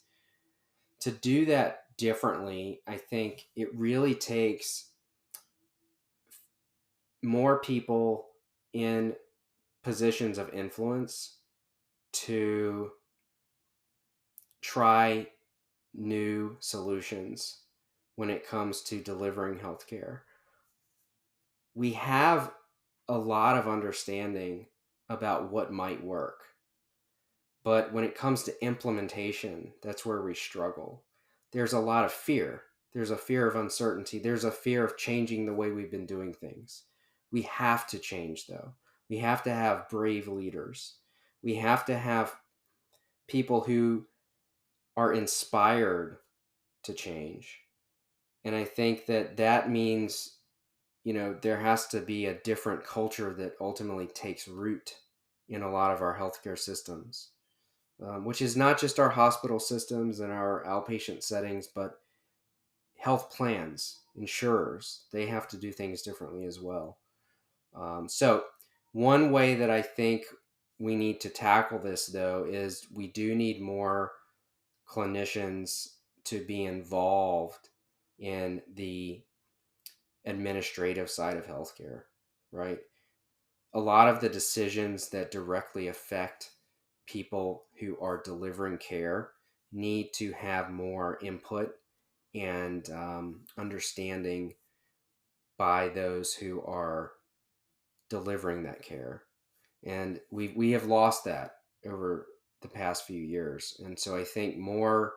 to do that differently, I think it really takes more people in positions of influence to try new solutions when it comes to delivering healthcare. We have a lot of understanding about what might work, but when it comes to implementation, that's where we struggle. There's a lot of fear. There's a fear of uncertainty. There's a fear of changing the way we've been doing things. We have to change, though. We have to have brave leaders. We have to have people who are inspired to change. And I think that means, there has to be a different culture that ultimately takes root in a lot of our healthcare systems, which is not just our hospital systems and our outpatient settings, but health plans, insurers. They have to do things differently as well. So one way that I think we need to tackle this, though, is we do need more clinicians to be involved in the administrative side of healthcare, right? A lot of the decisions that directly affect people who are delivering care need to have more input and understanding by those who are delivering that care. And we have lost that over the past few years. And so I think more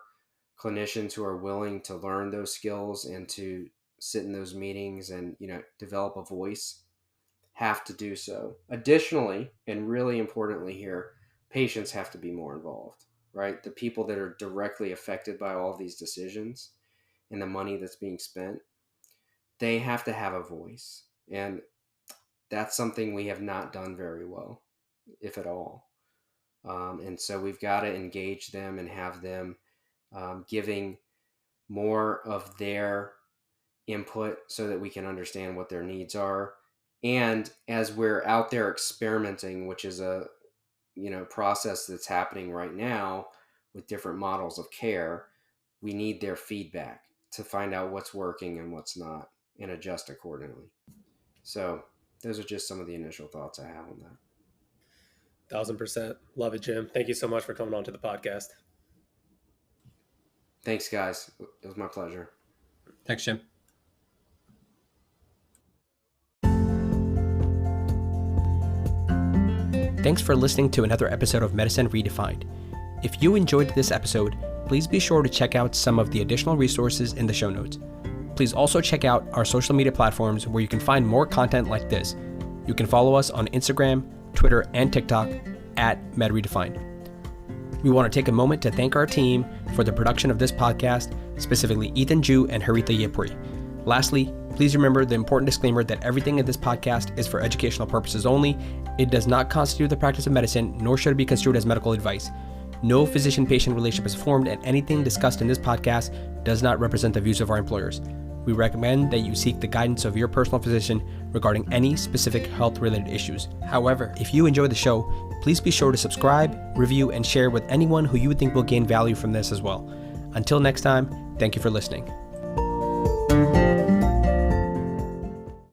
clinicians who are willing to learn those skills and to sit in those meetings and, develop a voice have to do so. Additionally, and really importantly here, patients have to be more involved, right? The people that are directly affected by all of these decisions and the money that's being spent, they have to have a voice. And that's something we have not done very well, if at all. And so we've got to engage them and have them giving more of their input so that we can understand what their needs are. And as we're out there experimenting, which is a process that's happening right now with different models of care, we need their feedback to find out what's working and what's not and adjust accordingly. So those are just some of the initial thoughts I have on that. 1,000%. Love it, Jim. Thank you so much for coming on to the podcast. Thanks, guys. It was my pleasure. Thanks, Jim. Thanks for listening to another episode of Medicine Redefined. If you enjoyed this episode, please be sure to check out some of the additional resources in the show notes. Please also check out our social media platforms where you can find more content like this. You can follow us on Instagram, Twitter, and TikTok at MedRedefined. We want to take a moment to thank our team for the production of this podcast, specifically Ethan Ju and Haritha Yepuri. Lastly, please remember the important disclaimer that everything in this podcast is for educational purposes only. It does not constitute the practice of medicine, nor should it be construed as medical advice. No physician-patient relationship is formed, and anything discussed in this podcast does not represent the views of our employers. We recommend that you seek the guidance of your personal physician regarding any specific health-related issues. However, if you enjoy the show, please be sure to subscribe, review, and share with anyone who you think will gain value from this as well. Until next time, thank you for listening.